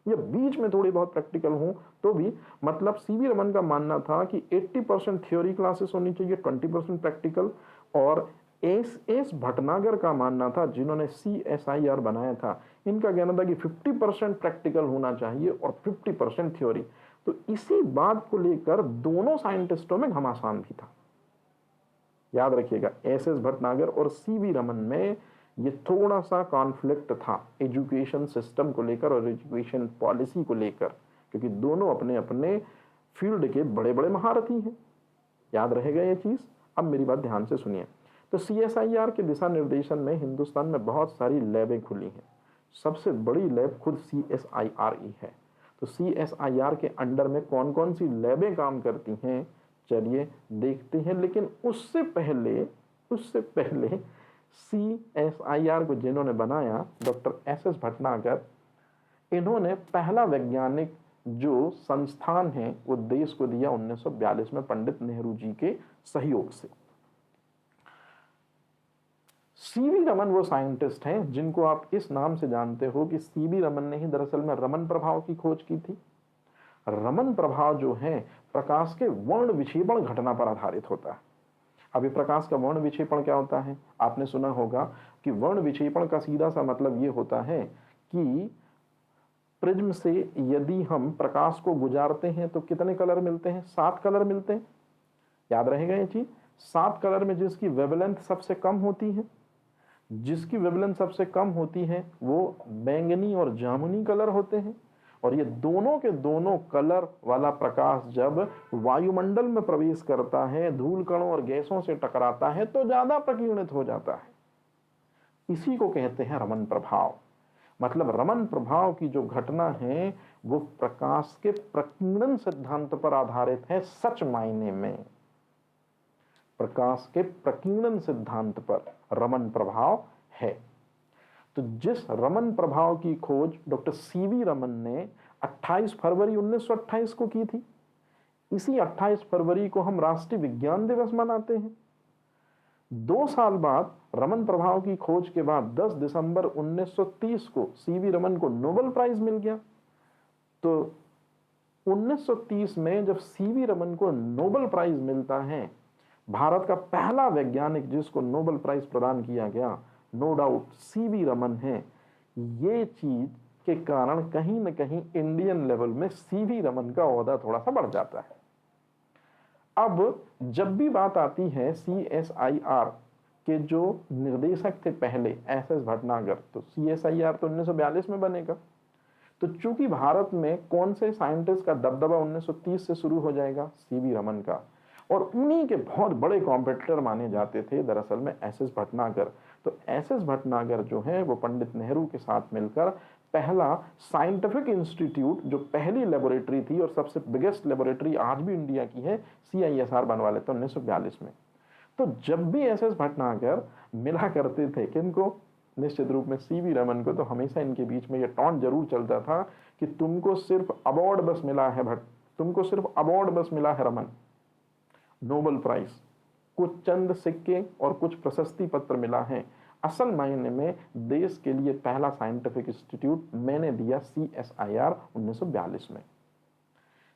या बीच में थोड़ी बहुत प्रैक्टिकल हो तो भी। मतलब CV रमन का मानना था कि 80% थ्योरी क्लासेस होनी चाहिए, 20% प्रैक्टिकल। और SS भटनागर का मानना था, जिन्होंने CSIR बनाया था, इनका कहना था कि 50% प्रैक्टिकल होना चाहिए और 50% थ्योरी। तो इसी बात को लेकर दोनों साइंटिस्टों में घमासान भी था। याद रखिएगा, SS भटनागर और CV रमन में ये थोड़ा सा कॉन्फ्लिक्ट था एजुकेशन सिस्टम को लेकर और एजुकेशन पॉलिसी को लेकर, क्योंकि दोनों अपने अपने फील्ड के बड़े बड़े महारथी हैं। याद रहेगा ये चीज़। अब मेरी बात ध्यान से सुनिए। तो CSIR के दिशा निर्देशन में हिंदुस्तान में बहुत सारी लैबें खुली हैं। सबसे बड़ी लैब खुद CSIR ही है। तो CSIR के अंडर में कौन कौन सी लैबें काम करती हैं, चलिए देखते हैं। लेकिन उससे पहले CSIR को जिन्होंने बनाया, डॉक्टर SS भटनागर, इन्होंने पहला वैज्ञानिक जो संस्थान है वो देश को दिया 1942 में पंडित नेहरू जी के सहयोग से। CV रमन वो साइंटिस्ट हैं जिनको आप इस नाम से जानते हो कि CV रमन ने ही दरअसल में रमन प्रभाव की खोज की थी। रमन प्रभाव जो है प्रकाश के वर्ण विक्षेपण घटना पर आधारित होता है। अभी प्रकाश का वर्ण विक्षेपण क्या होता है? आपने सुना होगा कि वर्ण विक्षेपण का सीधा सा मतलब ये होता है कि प्रिज्म से यदि हम प्रकाश को गुजारते हैं तो कितने कलर मिलते हैं? 7 कलर मिलते हैं। याद रहेगा ये चीज। 7 कलर में जिसकी वेवलेंथ सबसे कम होती है, वो बैंगनी और जामुनी कलर होते हैं। और ये दोनों के दोनों कलर वाला प्रकाश जब वायुमंडल में प्रवेश करता है, धूल कणों और गैसों से टकराता है तो ज्यादा प्रकीर्णित हो जाता है। इसी को कहते हैं रमन प्रभाव। मतलब रमन प्रभाव की जो घटना है वो प्रकाश के प्रकीर्णन सिद्धांत पर आधारित है। सच मायने में प्रकाश के प्रकीर्णन सिद्धांत पर रमन प्रभाव है। तो जिस रमन प्रभाव की खोज डॉक्टर CV रमन ने 28 फरवरी 1928 को की थी। इसी 28 फरवरी को हम राष्ट्रीय विज्ञान दिवस मनाते हैं। 2 साल बाद रमन प्रभाव की खोज के बाद 10 दिसंबर 1930 को सीवी रमन को नोबेल प्राइज मिल गया। तो 1930 में जब सीवी रमन को नोबेल प्राइज मिलता है, भारत का पहला वैज्ञानिक जिसको नोबेल प्राइज प्रदान किया गया, नो डाउट सीवी रमन है। ये चीज के कारण कहीं न कहीं इंडियन लेवल में सीवी रमन का ओहदा थोड़ा सा बढ़ जाता है। अब जब भी बात आती है CSIR के जो निर्देशक थे पहले SS भटनागर, तो CSIR तो 1942 में बनेगा। तो चूंकि भारत में कौन से साइंटिस्ट का दबदबा 1930 से शुरू हो जाएगा, सीवी रमन का, और उन्हीं के बहुत बड़े कॉम्पिटिटर माने जाते थे दरअसल में SS भटनागर। तो SS भटनागर जो है वो पंडित नेहरू के साथ मिलकर पहला साइंटिफिक इंस्टीट्यूट, जो पहली लेबोरेटरी थी और सबसे बिगेस्ट लेबोरेटरी आज भी इंडिया की है, CISR बनवा लेते 1942 में। तो जब भी SS भटनागर मिला करते थे किनको, निश्चित रूप में सीवी रमन को, तो हमेशा इनके बीच में ये टॉन्ट जरूर चलता था कि तुमको सिर्फ अवार्ड बस मिला है तुमको सिर्फ अवार्ड बस मिला है रमन, नोबेल प्राइज, कुछ चंद सिक्के और कुछ प्रशस्ति पत्र मिला है। असल मायने में देश के लिए पहला साइंटिफिक इंस्टीट्यूट मैंने दिया CSIR 1942 में।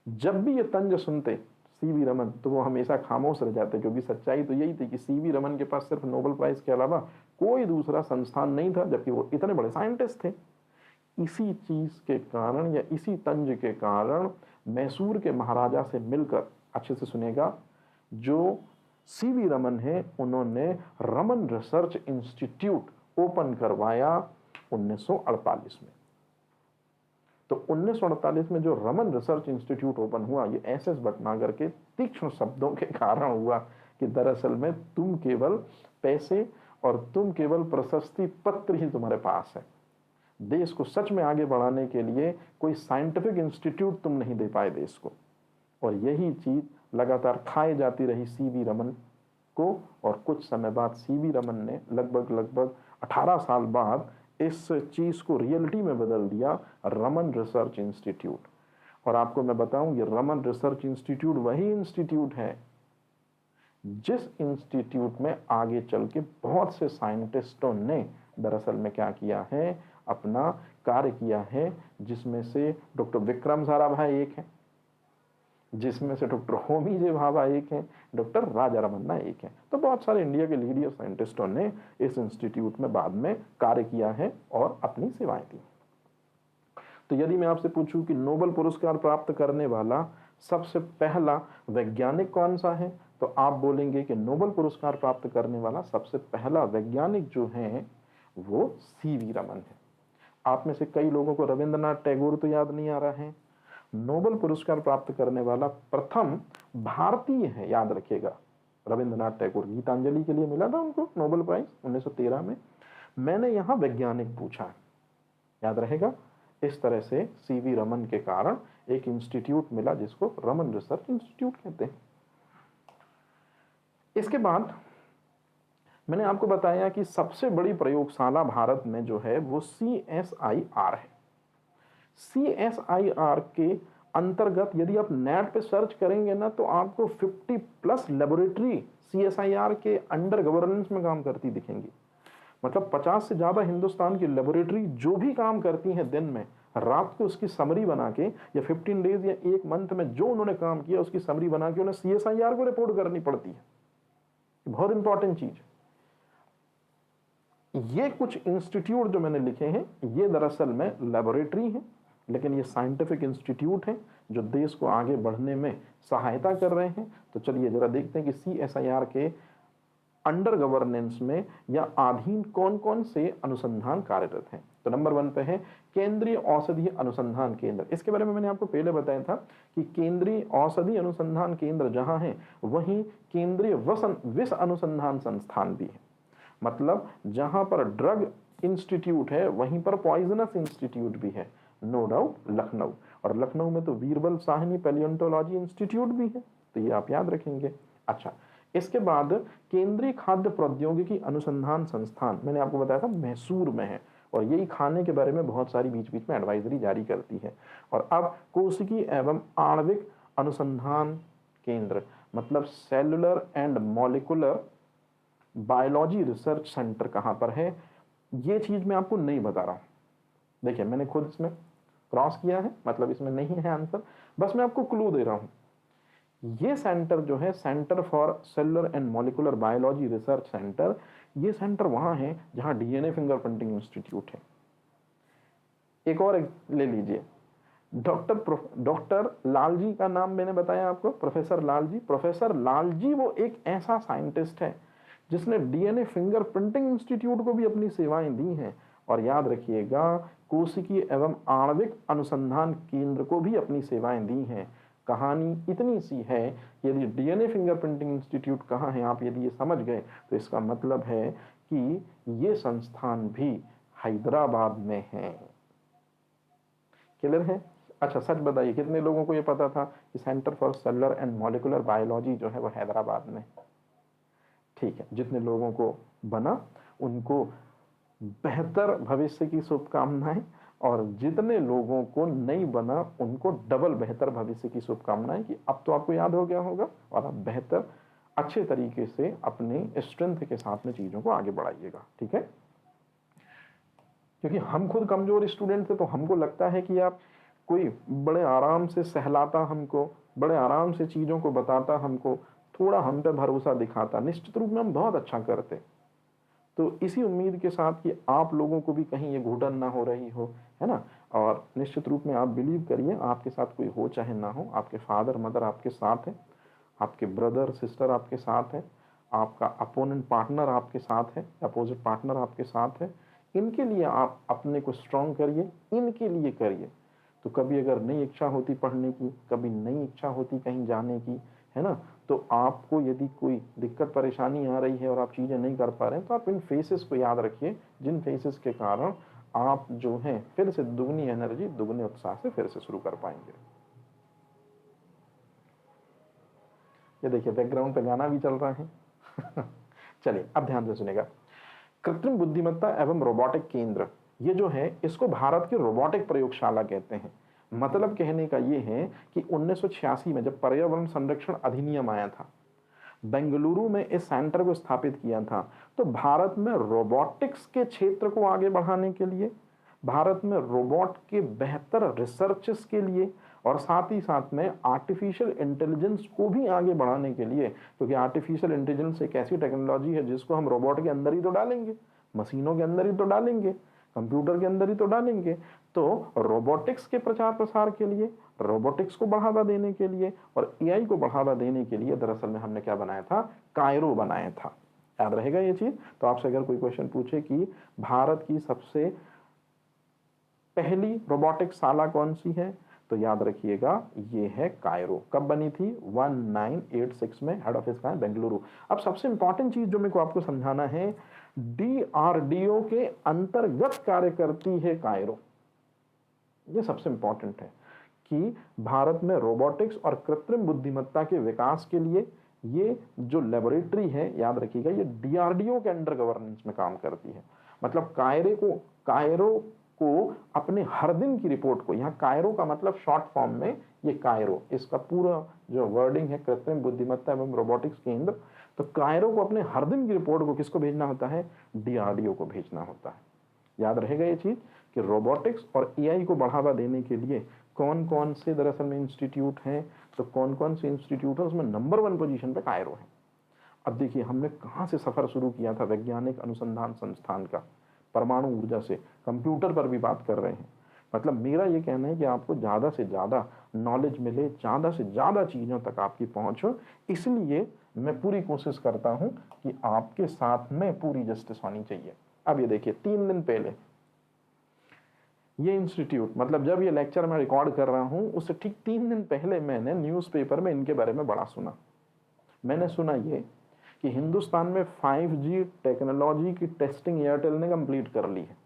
जब भी ये तंज सुनते सीवी रमन, तो वो हमेशा खामोश रह जाते, क्योंकि सच्चाई तो यही थी कि सीवी रमन के पास सिर्फ नोबेल प्राइज के अलावा कोई दूसरा संस्थान नहीं था, जबकि वो इतने बड़े साइंटिस्ट थे। इसी चीज के कारण या इसी तंज के कारण मैसूर के महाराजा से मिलकर, अच्छे से सुनेगा, जो सीवी रमन है उन्होंने रमन रिसर्च इंस्टीट्यूट ओपन करवाया 1948 में। तो 1948 में जो रमन रिसर्च इंस्टीट्यूट ओपन हुआ, ये SS भटनागर के तीक्ष्ण शब्दों के कारण हुआ कि दरअसल में तुम केवल पैसे और तुम केवल प्रशस्ति पत्र ही तुम्हारे पास है, देश को सच में आगे बढ़ाने के लिए कोई साइंटिफिक इंस्टीट्यूट तुम नहीं दे पाए देश को। और यही चीज लगातार खाए जाती रही सीवी रमन को, और कुछ समय बाद सीवी रमन ने लगभग 18 साल बाद इस चीज को रियलिटी में बदल दिया, रमन रिसर्च इंस्टीट्यूट। और आपको मैं बताऊं, ये रमन रिसर्च इंस्टीट्यूट वही इंस्टीट्यूट है जिस इंस्टीट्यूट में आगे चल के बहुत से साइंटिस्टों ने दरअसल में क्या किया है, अपना कार्य किया है, जिसमें से डॉक्टर विक्रम साराभाई एक है, जिसमें से डॉक्टर होमी जे भाभा एक हैं, डॉक्टर राजा रमन्ना एक हैं। तो बहुत सारे इंडिया के लीडियर साइंटिस्टों ने इस इंस्टीट्यूट में बाद में कार्य किया है और अपनी सेवाएं दी। तो यदि मैं आपसे पूछूं कि नोबेल पुरस्कार प्राप्त करने वाला सबसे पहला वैज्ञानिक कौन सा है, तो आप बोलेंगे कि नोबेल पुरस्कार प्राप्त करने वाला सबसे पहला वैज्ञानिक जो है वो सीवी रमन है। आप में से कई लोगों को रविंद्रनाथ टैगोर तो याद नहीं आ रहा है। नोबेल पुरस्कार प्राप्त करने वाला प्रथम भारतीय है, याद रखिएगा, रविंद्रनाथ टैगोर। गीतांजलि के लिए मिला था उनको नोबेल प्राइज 1913 में। मैंने यहां वैज्ञानिक पूछा, याद रहेगा। इस तरह से सीवी रमन के कारण एक इंस्टीट्यूट मिला जिसको रमन रिसर्च इंस्टीट्यूट कहते हैं। इसके बाद मैंने आपको बताया कि सबसे बड़ी प्रयोगशाला भारत में जो है वो CSIR है। CSIR के अंतर्गत यदि आप नेट पे सर्च करेंगे ना, तो आपको 50+ लेबोरेटरी CSIR के अंडर गवर्नेंस में काम करती दिखेंगी। मतलब 50 से ज्यादा हिंदुस्तान की लेबोरेटरी जो भी काम करती हैं दिन में, रात को उसकी समरी बना के, या 15 डेज या 1 मंथ में जो उन्होंने काम किया उसकी समरी बना के उन्हें CSIR को रिपोर्ट करनी पड़ती है। बहुत इंपॉर्टेंट चीज। ये कुछ इंस्टीट्यूट जो मैंने लिखे हैं ये दरअसल में लेबोरेटरी हैं, लेकिन ये साइंटिफिक इंस्टीट्यूट हैं जो देश को आगे बढ़ने में सहायता कर रहे हैं। तो चलिए जरा देखते हैं कि CSIR के अंडर गवर्नेंस में या अधीन कौन कौन से अनुसंधान कार्यरत हैं। तो नंबर 1 पे है केंद्रीय औषधीय अनुसंधान केंद्र। इसके बारे में मैंने आपको पहले बताया था कि केंद्रीय औषधीय अनुसंधान केंद्र जहां है वहीं केंद्रीय विष अनुसंधान संस्थान भी है। मतलब जहां पर ड्रग इंस्टीट्यूट है वहीं पर पॉइजनस इंस्टीट्यूट भी है, नो डाउट लखनऊ। और लखनऊ में तो वीरबल साहनी पैलियोंटोलॉजी इंस्टीट्यूट भी है, तो ये आप याद रखेंगे। अच्छा, इसके बाद केंद्रीय खाद्य प्रौद्योगिकी अनुसंधान संस्थान मैंने आपको बताया था मैसूर में है, और यही खाने के बारे में बहुत सारी बीच बीच में एडवाइजरी जारी करती है। और अब कोशिकी एवं आणविक अनुसंधान केंद्र मतलब cellular and molecular biology research centre कहाँ पर है, ये चीज़ मैं आपको नहीं बता रहा हूँ। देखिए मैंने खुद इसमें क्रॉस किया है, मतलब इसमें नहीं है आंसर, बस मैं आपको क्लू दे रहा हूँ। ये सेंटर जो है, centre for cellular and molecular biology research centre, ये सेंटर वहाँ है जहाँ डीएनए फिंगरप्रिंटिंग इंस्टीट्यूट है। एक और ले लीजिए, डॉक्टर लालजी का नाम मैंने बताया आपको, प्रोफेसर लालजी। प्रोफेसर लालजी वो एक ऐसा साइंटिस्ट है जिसने डीएनए फिंगरप्रिंटिंग इंस्टीट्यूट को भी अपनी सेवाएं दी हैं। और याद रखिएगा, कोशिकीय एवं आणविक अनुसंधान केंद्र को भी अपनी सेवाएं दी हैं। कहानी इतनी सी है, यदि डीएनए फिंगरप्रिंटिंग इंस्टीट्यूट कहाँ है, आप यदि ये समझ गए तो इसका मतलब है कि ये संस्थान भी हैदराबाद में है। क्लियर है? अच्छा सच बताइए, कितने लोगों को ये पता था कि centre for cellular and molecular biology जो है वो हैदराबाद में? ठीक है, जितने लोगों को बना उनको बेहतर भविष्य की शुभकामनाएं, और जितने लोगों को नहीं बना उनको डबल बेहतर भविष्य की शुभकामनाएं कि अब तो आपको याद हो गया होगा और आप बेहतर अच्छे तरीके से अपने स्ट्रेंथ के साथ में चीज़ों को आगे बढ़ाइएगा। ठीक है, क्योंकि हम खुद कमजोर स्टूडेंट थे तो हमको लगता है कि आप कोई बड़े आराम से सहलाता हमको, बड़े आराम से चीज़ों को बताता हमको, थोड़ा हम पे भरोसा दिखाता, निश्चित रूप में हम बहुत अच्छा करते। तो इसी उम्मीद के साथ कि आप लोगों को भी कहीं ये घुटन ना हो रही हो, है ना। और निश्चित रूप में आप बिलीव करिए, आपके साथ कोई हो चाहे ना हो, आपके फादर मदर आपके साथ है, आपके ब्रदर सिस्टर आपके साथ है, आपका अपोनेंट पार्टनर आपके साथ है, अपोजिट पार्टनर आपके साथ है। इनके लिए आप अपने को स्ट्रांग करिए, इनके लिए करिए। तो कभी अगर नई इच्छा होती पढ़ने की, कभी नई इच्छा होती कहीं जाने की, है ना, तो आपको यदि कोई दिक्कत परेशानी आ रही है और आप चीज़ें नहीं कर पा रहे हैं, तो आप इन फेसेस को याद रखिए, जिन फेसेस के कारण आप जो हैं फिर से दुगनी एनर्जी, दुगने उत्साह से फिर से शुरू कर पाएंगे। ये देखिए बैकग्राउंड पे गाना भी चल रहा है। चलिए अब ध्यान से सुनेगा। कृत्रिम बुद्धिमत्ता एवं रोबोटिक केंद्र, ये जो है इसको भारत की रोबोटिक प्रयोगशाला कहते हैं। मतलब कहने का ये है कि 1986 में जब पर्यावरण संरक्षण अधिनियम आया था, बेंगलुरु में इस सेंटर को स्थापित किया था। तो भारत में रोबोटिक्स के क्षेत्र को आगे बढ़ाने के लिए, भारत में रोबोट के बेहतर रिसर्चेस के लिए, और साथ ही साथ में आर्टिफिशियल इंटेलिजेंस को भी आगे बढ़ाने के लिए, क्योंकि आर्टिफिशियल इंटेलिजेंस एक ऐसी टेक्नोलॉजी है जिसको हम रोबोट के अंदर ही तो डालेंगे, मशीनों के अंदर ही तो डालेंगे, कंप्यूटर के अंदर ही तो डालेंगे। तो रोबोटिक्स के प्रचार प्रसार के लिए, रोबोटिक्स को बढ़ावा देने के लिए और एआई को बढ़ावा देने के लिए दरअसल में हमने क्या बनाया था, कायरो बनाया था। याद रहेगा ये चीज। तो आपसे अगर कोई क्वेश्चन पूछे कि भारत की सबसे पहली रोबोटिक शाला कौन सी है, तो याद रखिएगा ये है कायरो। कब बनी थी? 1986 में। हेड ऑफिस कहाँ है? बेंगलुरु। अब सबसे इंपॉर्टेंट चीज जो मेरे को आपको समझाना है, डीआरडीओ के अंतर्गत कार्य करती है कायरो। ये सबसे इंपॉर्टेंट है कि भारत में रोबोटिक्स और कृत्रिम बुद्धिमत्ता के विकास के लिए ये जो लेबोरेटरी है, याद रखिएगा, ये डीआरडीओ के अंडर गवर्नेंस में काम करती है। मतलब कायरो को अपने हर दिन की रिपोर्ट को, यहाँ कायरो का मतलब शॉर्ट फॉर्म में ये कायरो, इसका पूरा जो वर्डिंग है कृत्रिम बुद्धिमत्ता एवं रोबोटिक्स केंद्र, तो कायरो को अपने हर दिन की रिपोर्ट को किसको भेजना होता है? डीआरडीओ को भेजना होता है। याद रहेगा ये चीज कि रोबोटिक्स और एआई को बढ़ावा देने के लिए कौन कौन से दरअसल में इंस्टीट्यूट हैं, तो कौन कौन से इंस्टीट्यूट है उसमें नंबर 1 पोजीशन पे कायरो है। अब देखिए हमने कहाँ से सफर शुरू किया था, वैज्ञानिक अनुसंधान संस्थान का, परमाणु ऊर्जा से कंप्यूटर पर भी बात कर रहे हैं। मतलब मेरा ये कहना है कि आपको ज़्यादा से ज़्यादा नॉलेज मिले, ज़्यादा से ज़्यादा चीज़ों तक आपकी पहुँच हो, इसलिए मैं पूरी कोशिश करता हूँ कि आपके साथ में पूरी जस्टिस होनी चाहिए। अब ये देखिए 3 दिन पहले ये इंस्टीट्यूट, मतलब जब ये लेक्चर मैं रिकॉर्ड कर रहा हूँ उससे ठीक 3 दिन पहले मैंने न्यूज़पेपर में इनके बारे में बड़ा सुना। मैंने सुना ये कि हिंदुस्तान में 5G टेक्नोलॉजी की टेस्टिंग एयरटेल ने कंप्लीट कर ली है।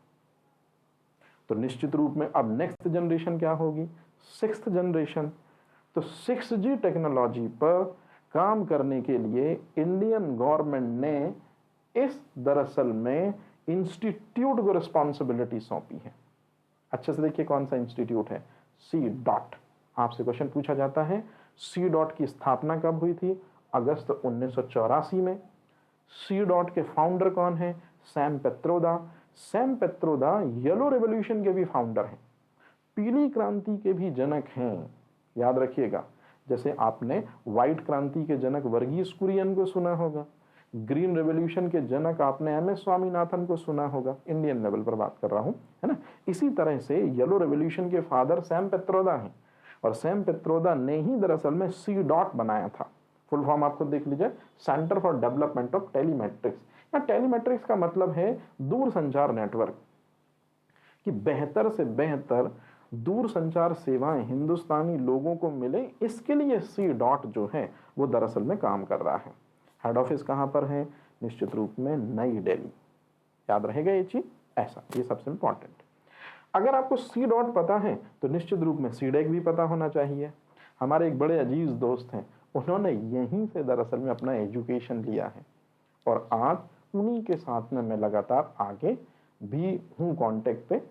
तो निश्चित रूप में अब नेक्स्ट जनरेशन क्या होगी? 6th generation. तो 6G टेक्नोलॉजी पर काम करने के लिए इंडियन गवर्नमेंट ने इस दरअसल में इंस्टीट्यूट को रिस्पॉन्सिबिलिटी सौंपी है। अच्छे से देखिए कौन सा इंस्टीट्यूट है, सी डॉट। आपसे क्वेश्चन पूछा जाता है सी डॉट की स्थापना कब हुई थी, अगस्त 1984 में। सी डॉट के फाउंडर कौन है, Sam Pitroda. Sam Pitroda yellow revolution के भी फाउंडर हैं, पीली क्रांति के भी जनक हैं, याद रखिएगा। जैसे आपने व्हाइट क्रांति के जनक वर्गीस कुरियन को सुना होगा, ग्रीन रेवोल्यूशन के जनक आपने एम एस स्वामीनाथन को सुना होगा, इंडियन लेवल पर बात कर रहा हूं, है ना। इसी तरह से येलो रेवोल्यूशन के फादर सैम पेत्रोदा हैं, और सैम पेत्रोदा ने ही दरअसल में सी डॉट बनाया था। फुल फॉर्म आपको देख लीजिए, सेंटर फॉर डेवलपमेंट ऑफ टेलीमेट्रिक्स। या टेलीमेट्रिक्स का मतलब है दूर संचार नेटवर्क, कि बेहतर से बेहतर दूर संचार सेवाएं हिंदुस्तानी लोगों को मिले, इसके लिए सी डॉट जो है वो दरअसल में काम कर रहा है। हेड ऑफिस कहाँ पर है, निश्चित रूप में नई दिल्ली, याद रहेगा ये चीज, ऐसा ये सबसे इंपॉर्टेंट। अगर आपको सी डॉट पता है तो निश्चित रूप में सीडेक भी पता होना चाहिए। हमारे एक बड़े अजीज दोस्त हैं, उन्होंने यहीं से दरअसल में अपना एजुकेशन लिया है, और आज उन्हीं के साथ में मैं लगातार आगे भी हूँ कांटेक्ट पे।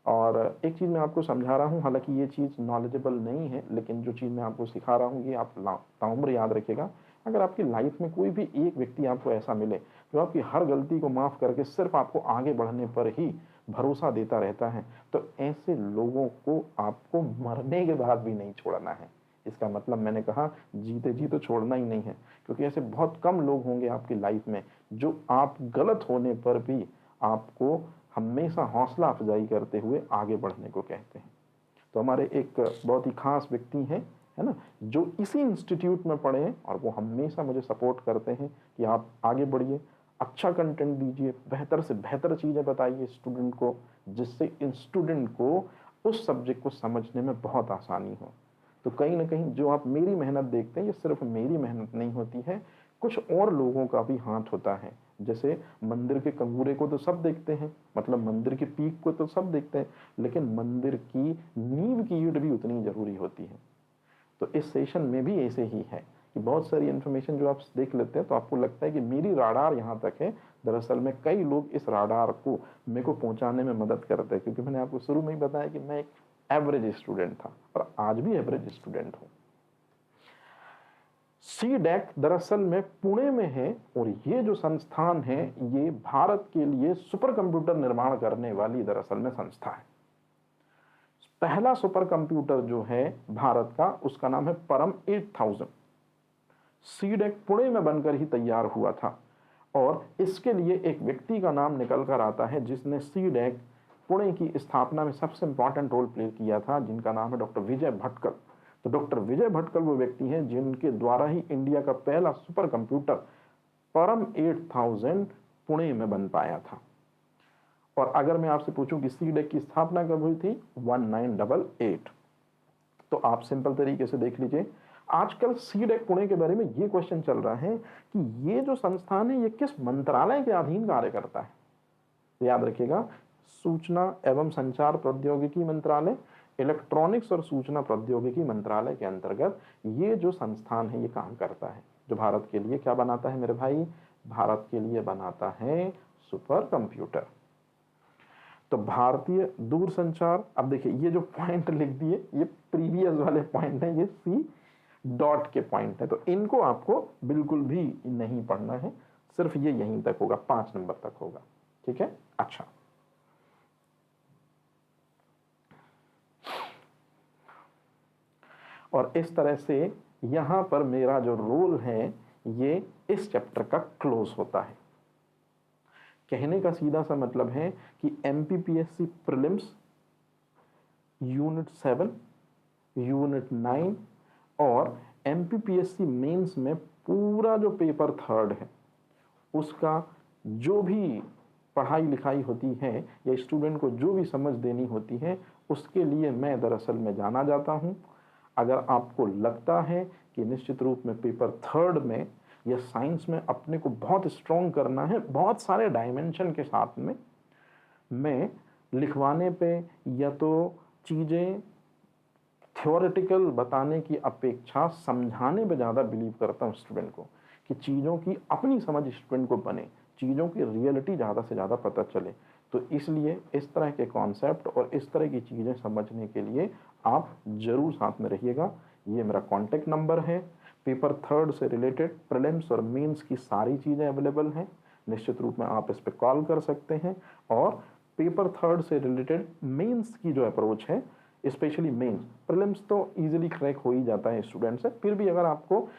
और एक चीज़ मैं आपको समझा रहा हूँ, हालांकि ये चीज़ नॉलेजेबल नहीं है, लेकिन जो चीज़ मैं आपको सिखा रहा हूँ ये आप ताउम्र याद रखिएगा। अगर आपकी लाइफ में कोई भी एक व्यक्ति आपको ऐसा मिले जो आपकी हर गलती को माफ़ करके सिर्फ आपको आगे बढ़ने पर ही भरोसा देता रहता है, तो ऐसे लोगों को आपको मरने के बाद भी नहीं छोड़ना है। इसका मतलब मैंने कहा जीते जी तो छोड़ना ही नहीं है, क्योंकि ऐसे बहुत कम लोग होंगे आपकी लाइफ में जो आप गलत होने पर भी आपको हमेशा हौसला अफजाई करते हुए आगे बढ़ने को कहते हैं। तो हमारे एक बहुत ही खास व्यक्ति हैं, है ना, जो इसी इंस्टीट्यूट में पढ़े हैं, और वो हमेशा मुझे सपोर्ट करते हैं कि आप आगे बढ़िए, अच्छा कंटेंट दीजिए, बेहतर से बेहतर चीज़ें बताइए स्टूडेंट को, जिससे स्टूडेंट को उस सब्जेक्ट को समझने में बहुत आसानी हो। तो कहीं ना कहीं जो आप मेरी मेहनत देखते हैं, ये सिर्फ मेरी मेहनत नहीं होती है, कुछ और लोगों का भी हाथ होता है। जैसे मंदिर के कंगूरे को तो सब देखते हैं, मतलब मंदिर की पीक को तो सब देखते हैं, लेकिन मंदिर की नींव की ईंट भी उतनी जरूरी होती है। तो इस सेशन में भी ऐसे ही है कि बहुत सारी इन्फॉर्मेशन जो आप देख लेते हैं तो आपको लगता है कि मेरी राडार यहाँ तक है, दरअसल में कई लोग इस राडार को मेरे को पहुंचाने में मदद करते हैं, क्योंकि मैंने आपको शुरू में ही बताया कि मैं एक एवरेज स्टूडेंट था और आज भी एवरेज स्टूडेंट हूँ। सीडेक दरअसल में पुणे में है, और ये जो संस्थान है ये भारत के लिए सुपर कंप्यूटर निर्माण करने वाली दरअसल में संस्था है। पहला सुपर कंप्यूटर जो है भारत का, उसका नाम है परम 8000। सीडेक पुणे में बनकर ही तैयार हुआ था, और इसके लिए एक व्यक्ति का नाम निकल कर आता है जिसने सीडेक पुणे की स्थापना में सबसे इंपॉर्टेंट रोल प्ले किया था, जिनका नाम है डॉक्टर विजय भटकल। तो डॉक्टर विजय भटकल वो व्यक्ति हैं जिनके द्वारा ही इंडिया का पहला सुपर कंप्यूटर परम 8000 पुणे में बन पाया था। और अगर मैं आपसे पूछूं कि सीडेक की स्थापना कब हुई थी, 1988, तो आप सिंपल तरीके से देख लीजिए। आजकल सीडेक पुणे के बारे में ये क्वेश्चन चल रहा है कि ये जो संस्थान है ये किस मंत्रालय के अधीन कार्य करता है। तो याद रखिएगा, सूचना एवं संचार प्रौद्योगिकी मंत्रालय, इलेक्ट्रॉनिक्स और सूचना प्रौद्योगिकी मंत्रालय के अंतर्गत ये जो संस्थान है ये काम करता है, जो भारत के लिए क्या बनाता है मेरे भाई, भारत के लिए बनाता है सुपर कंप्यूटर। तो भारतीय दूरसंचार, अब देखिए ये जो पॉइंट लिख दिए ये प्रीवियस वाले पॉइंट है, ये सी डॉट के पॉइंट है, तो इनको आपको बिल्कुल भी नहीं पढ़ना है, सिर्फ ये यहीं तक होगा, 5 नंबर तक होगा, ठीक है। अच्छा, और इस तरह से यहां पर मेरा जो रोल है ये इस चैप्टर का क्लोज होता है। कहने का सीधा सा मतलब है कि एमपीपीएससी प्रीलिम्स यूनिट 7, यूनिट 9 और एमपीपीएससी मेंस में पूरा जो पेपर 3 है उसका जो भी पढ़ाई लिखाई होती है या स्टूडेंट को जो भी समझ देनी होती है, उसके लिए मैं दरअसल में जाना जाता हूं। अगर आपको लगता है कि निश्चित रूप में पेपर 3 में या साइंस में अपने को बहुत स्ट्रॉन्ग करना है, बहुत सारे डायमेंशन के साथ में, मैं लिखवाने पे या तो चीज़ें थ्योरेटिकल बताने की अपेक्षा समझाने पे ज़्यादा बिलीव करता हूँ स्टूडेंट को, कि चीज़ों की अपनी समझ स्टूडेंट को बने, चीज़ों की रियलिटी ज़्यादा से ज़्यादा पता चले। तो इसलिए इस तरह के कॉन्सेप्ट और इस तरह की चीज़ें समझने के लिए आप ज़रूर साथ में रहिएगा। ये मेरा कॉन्टैक्ट नंबर है। पेपर थर्ड से रिलेटेड प्रीलिम्स और मेंस की सारी चीज़ें अवेलेबल हैं। निश्चित रूप में आप इस पे कॉल कर सकते हैं। और पेपर थर्ड से रिलेटेड मेंस की जो अप्रोच है, स्पेशली मेंस, प्रीलिम्स तो इजीली क्रैक हो ही जाता है स्टूडेंट से, फिर भी अगर आपको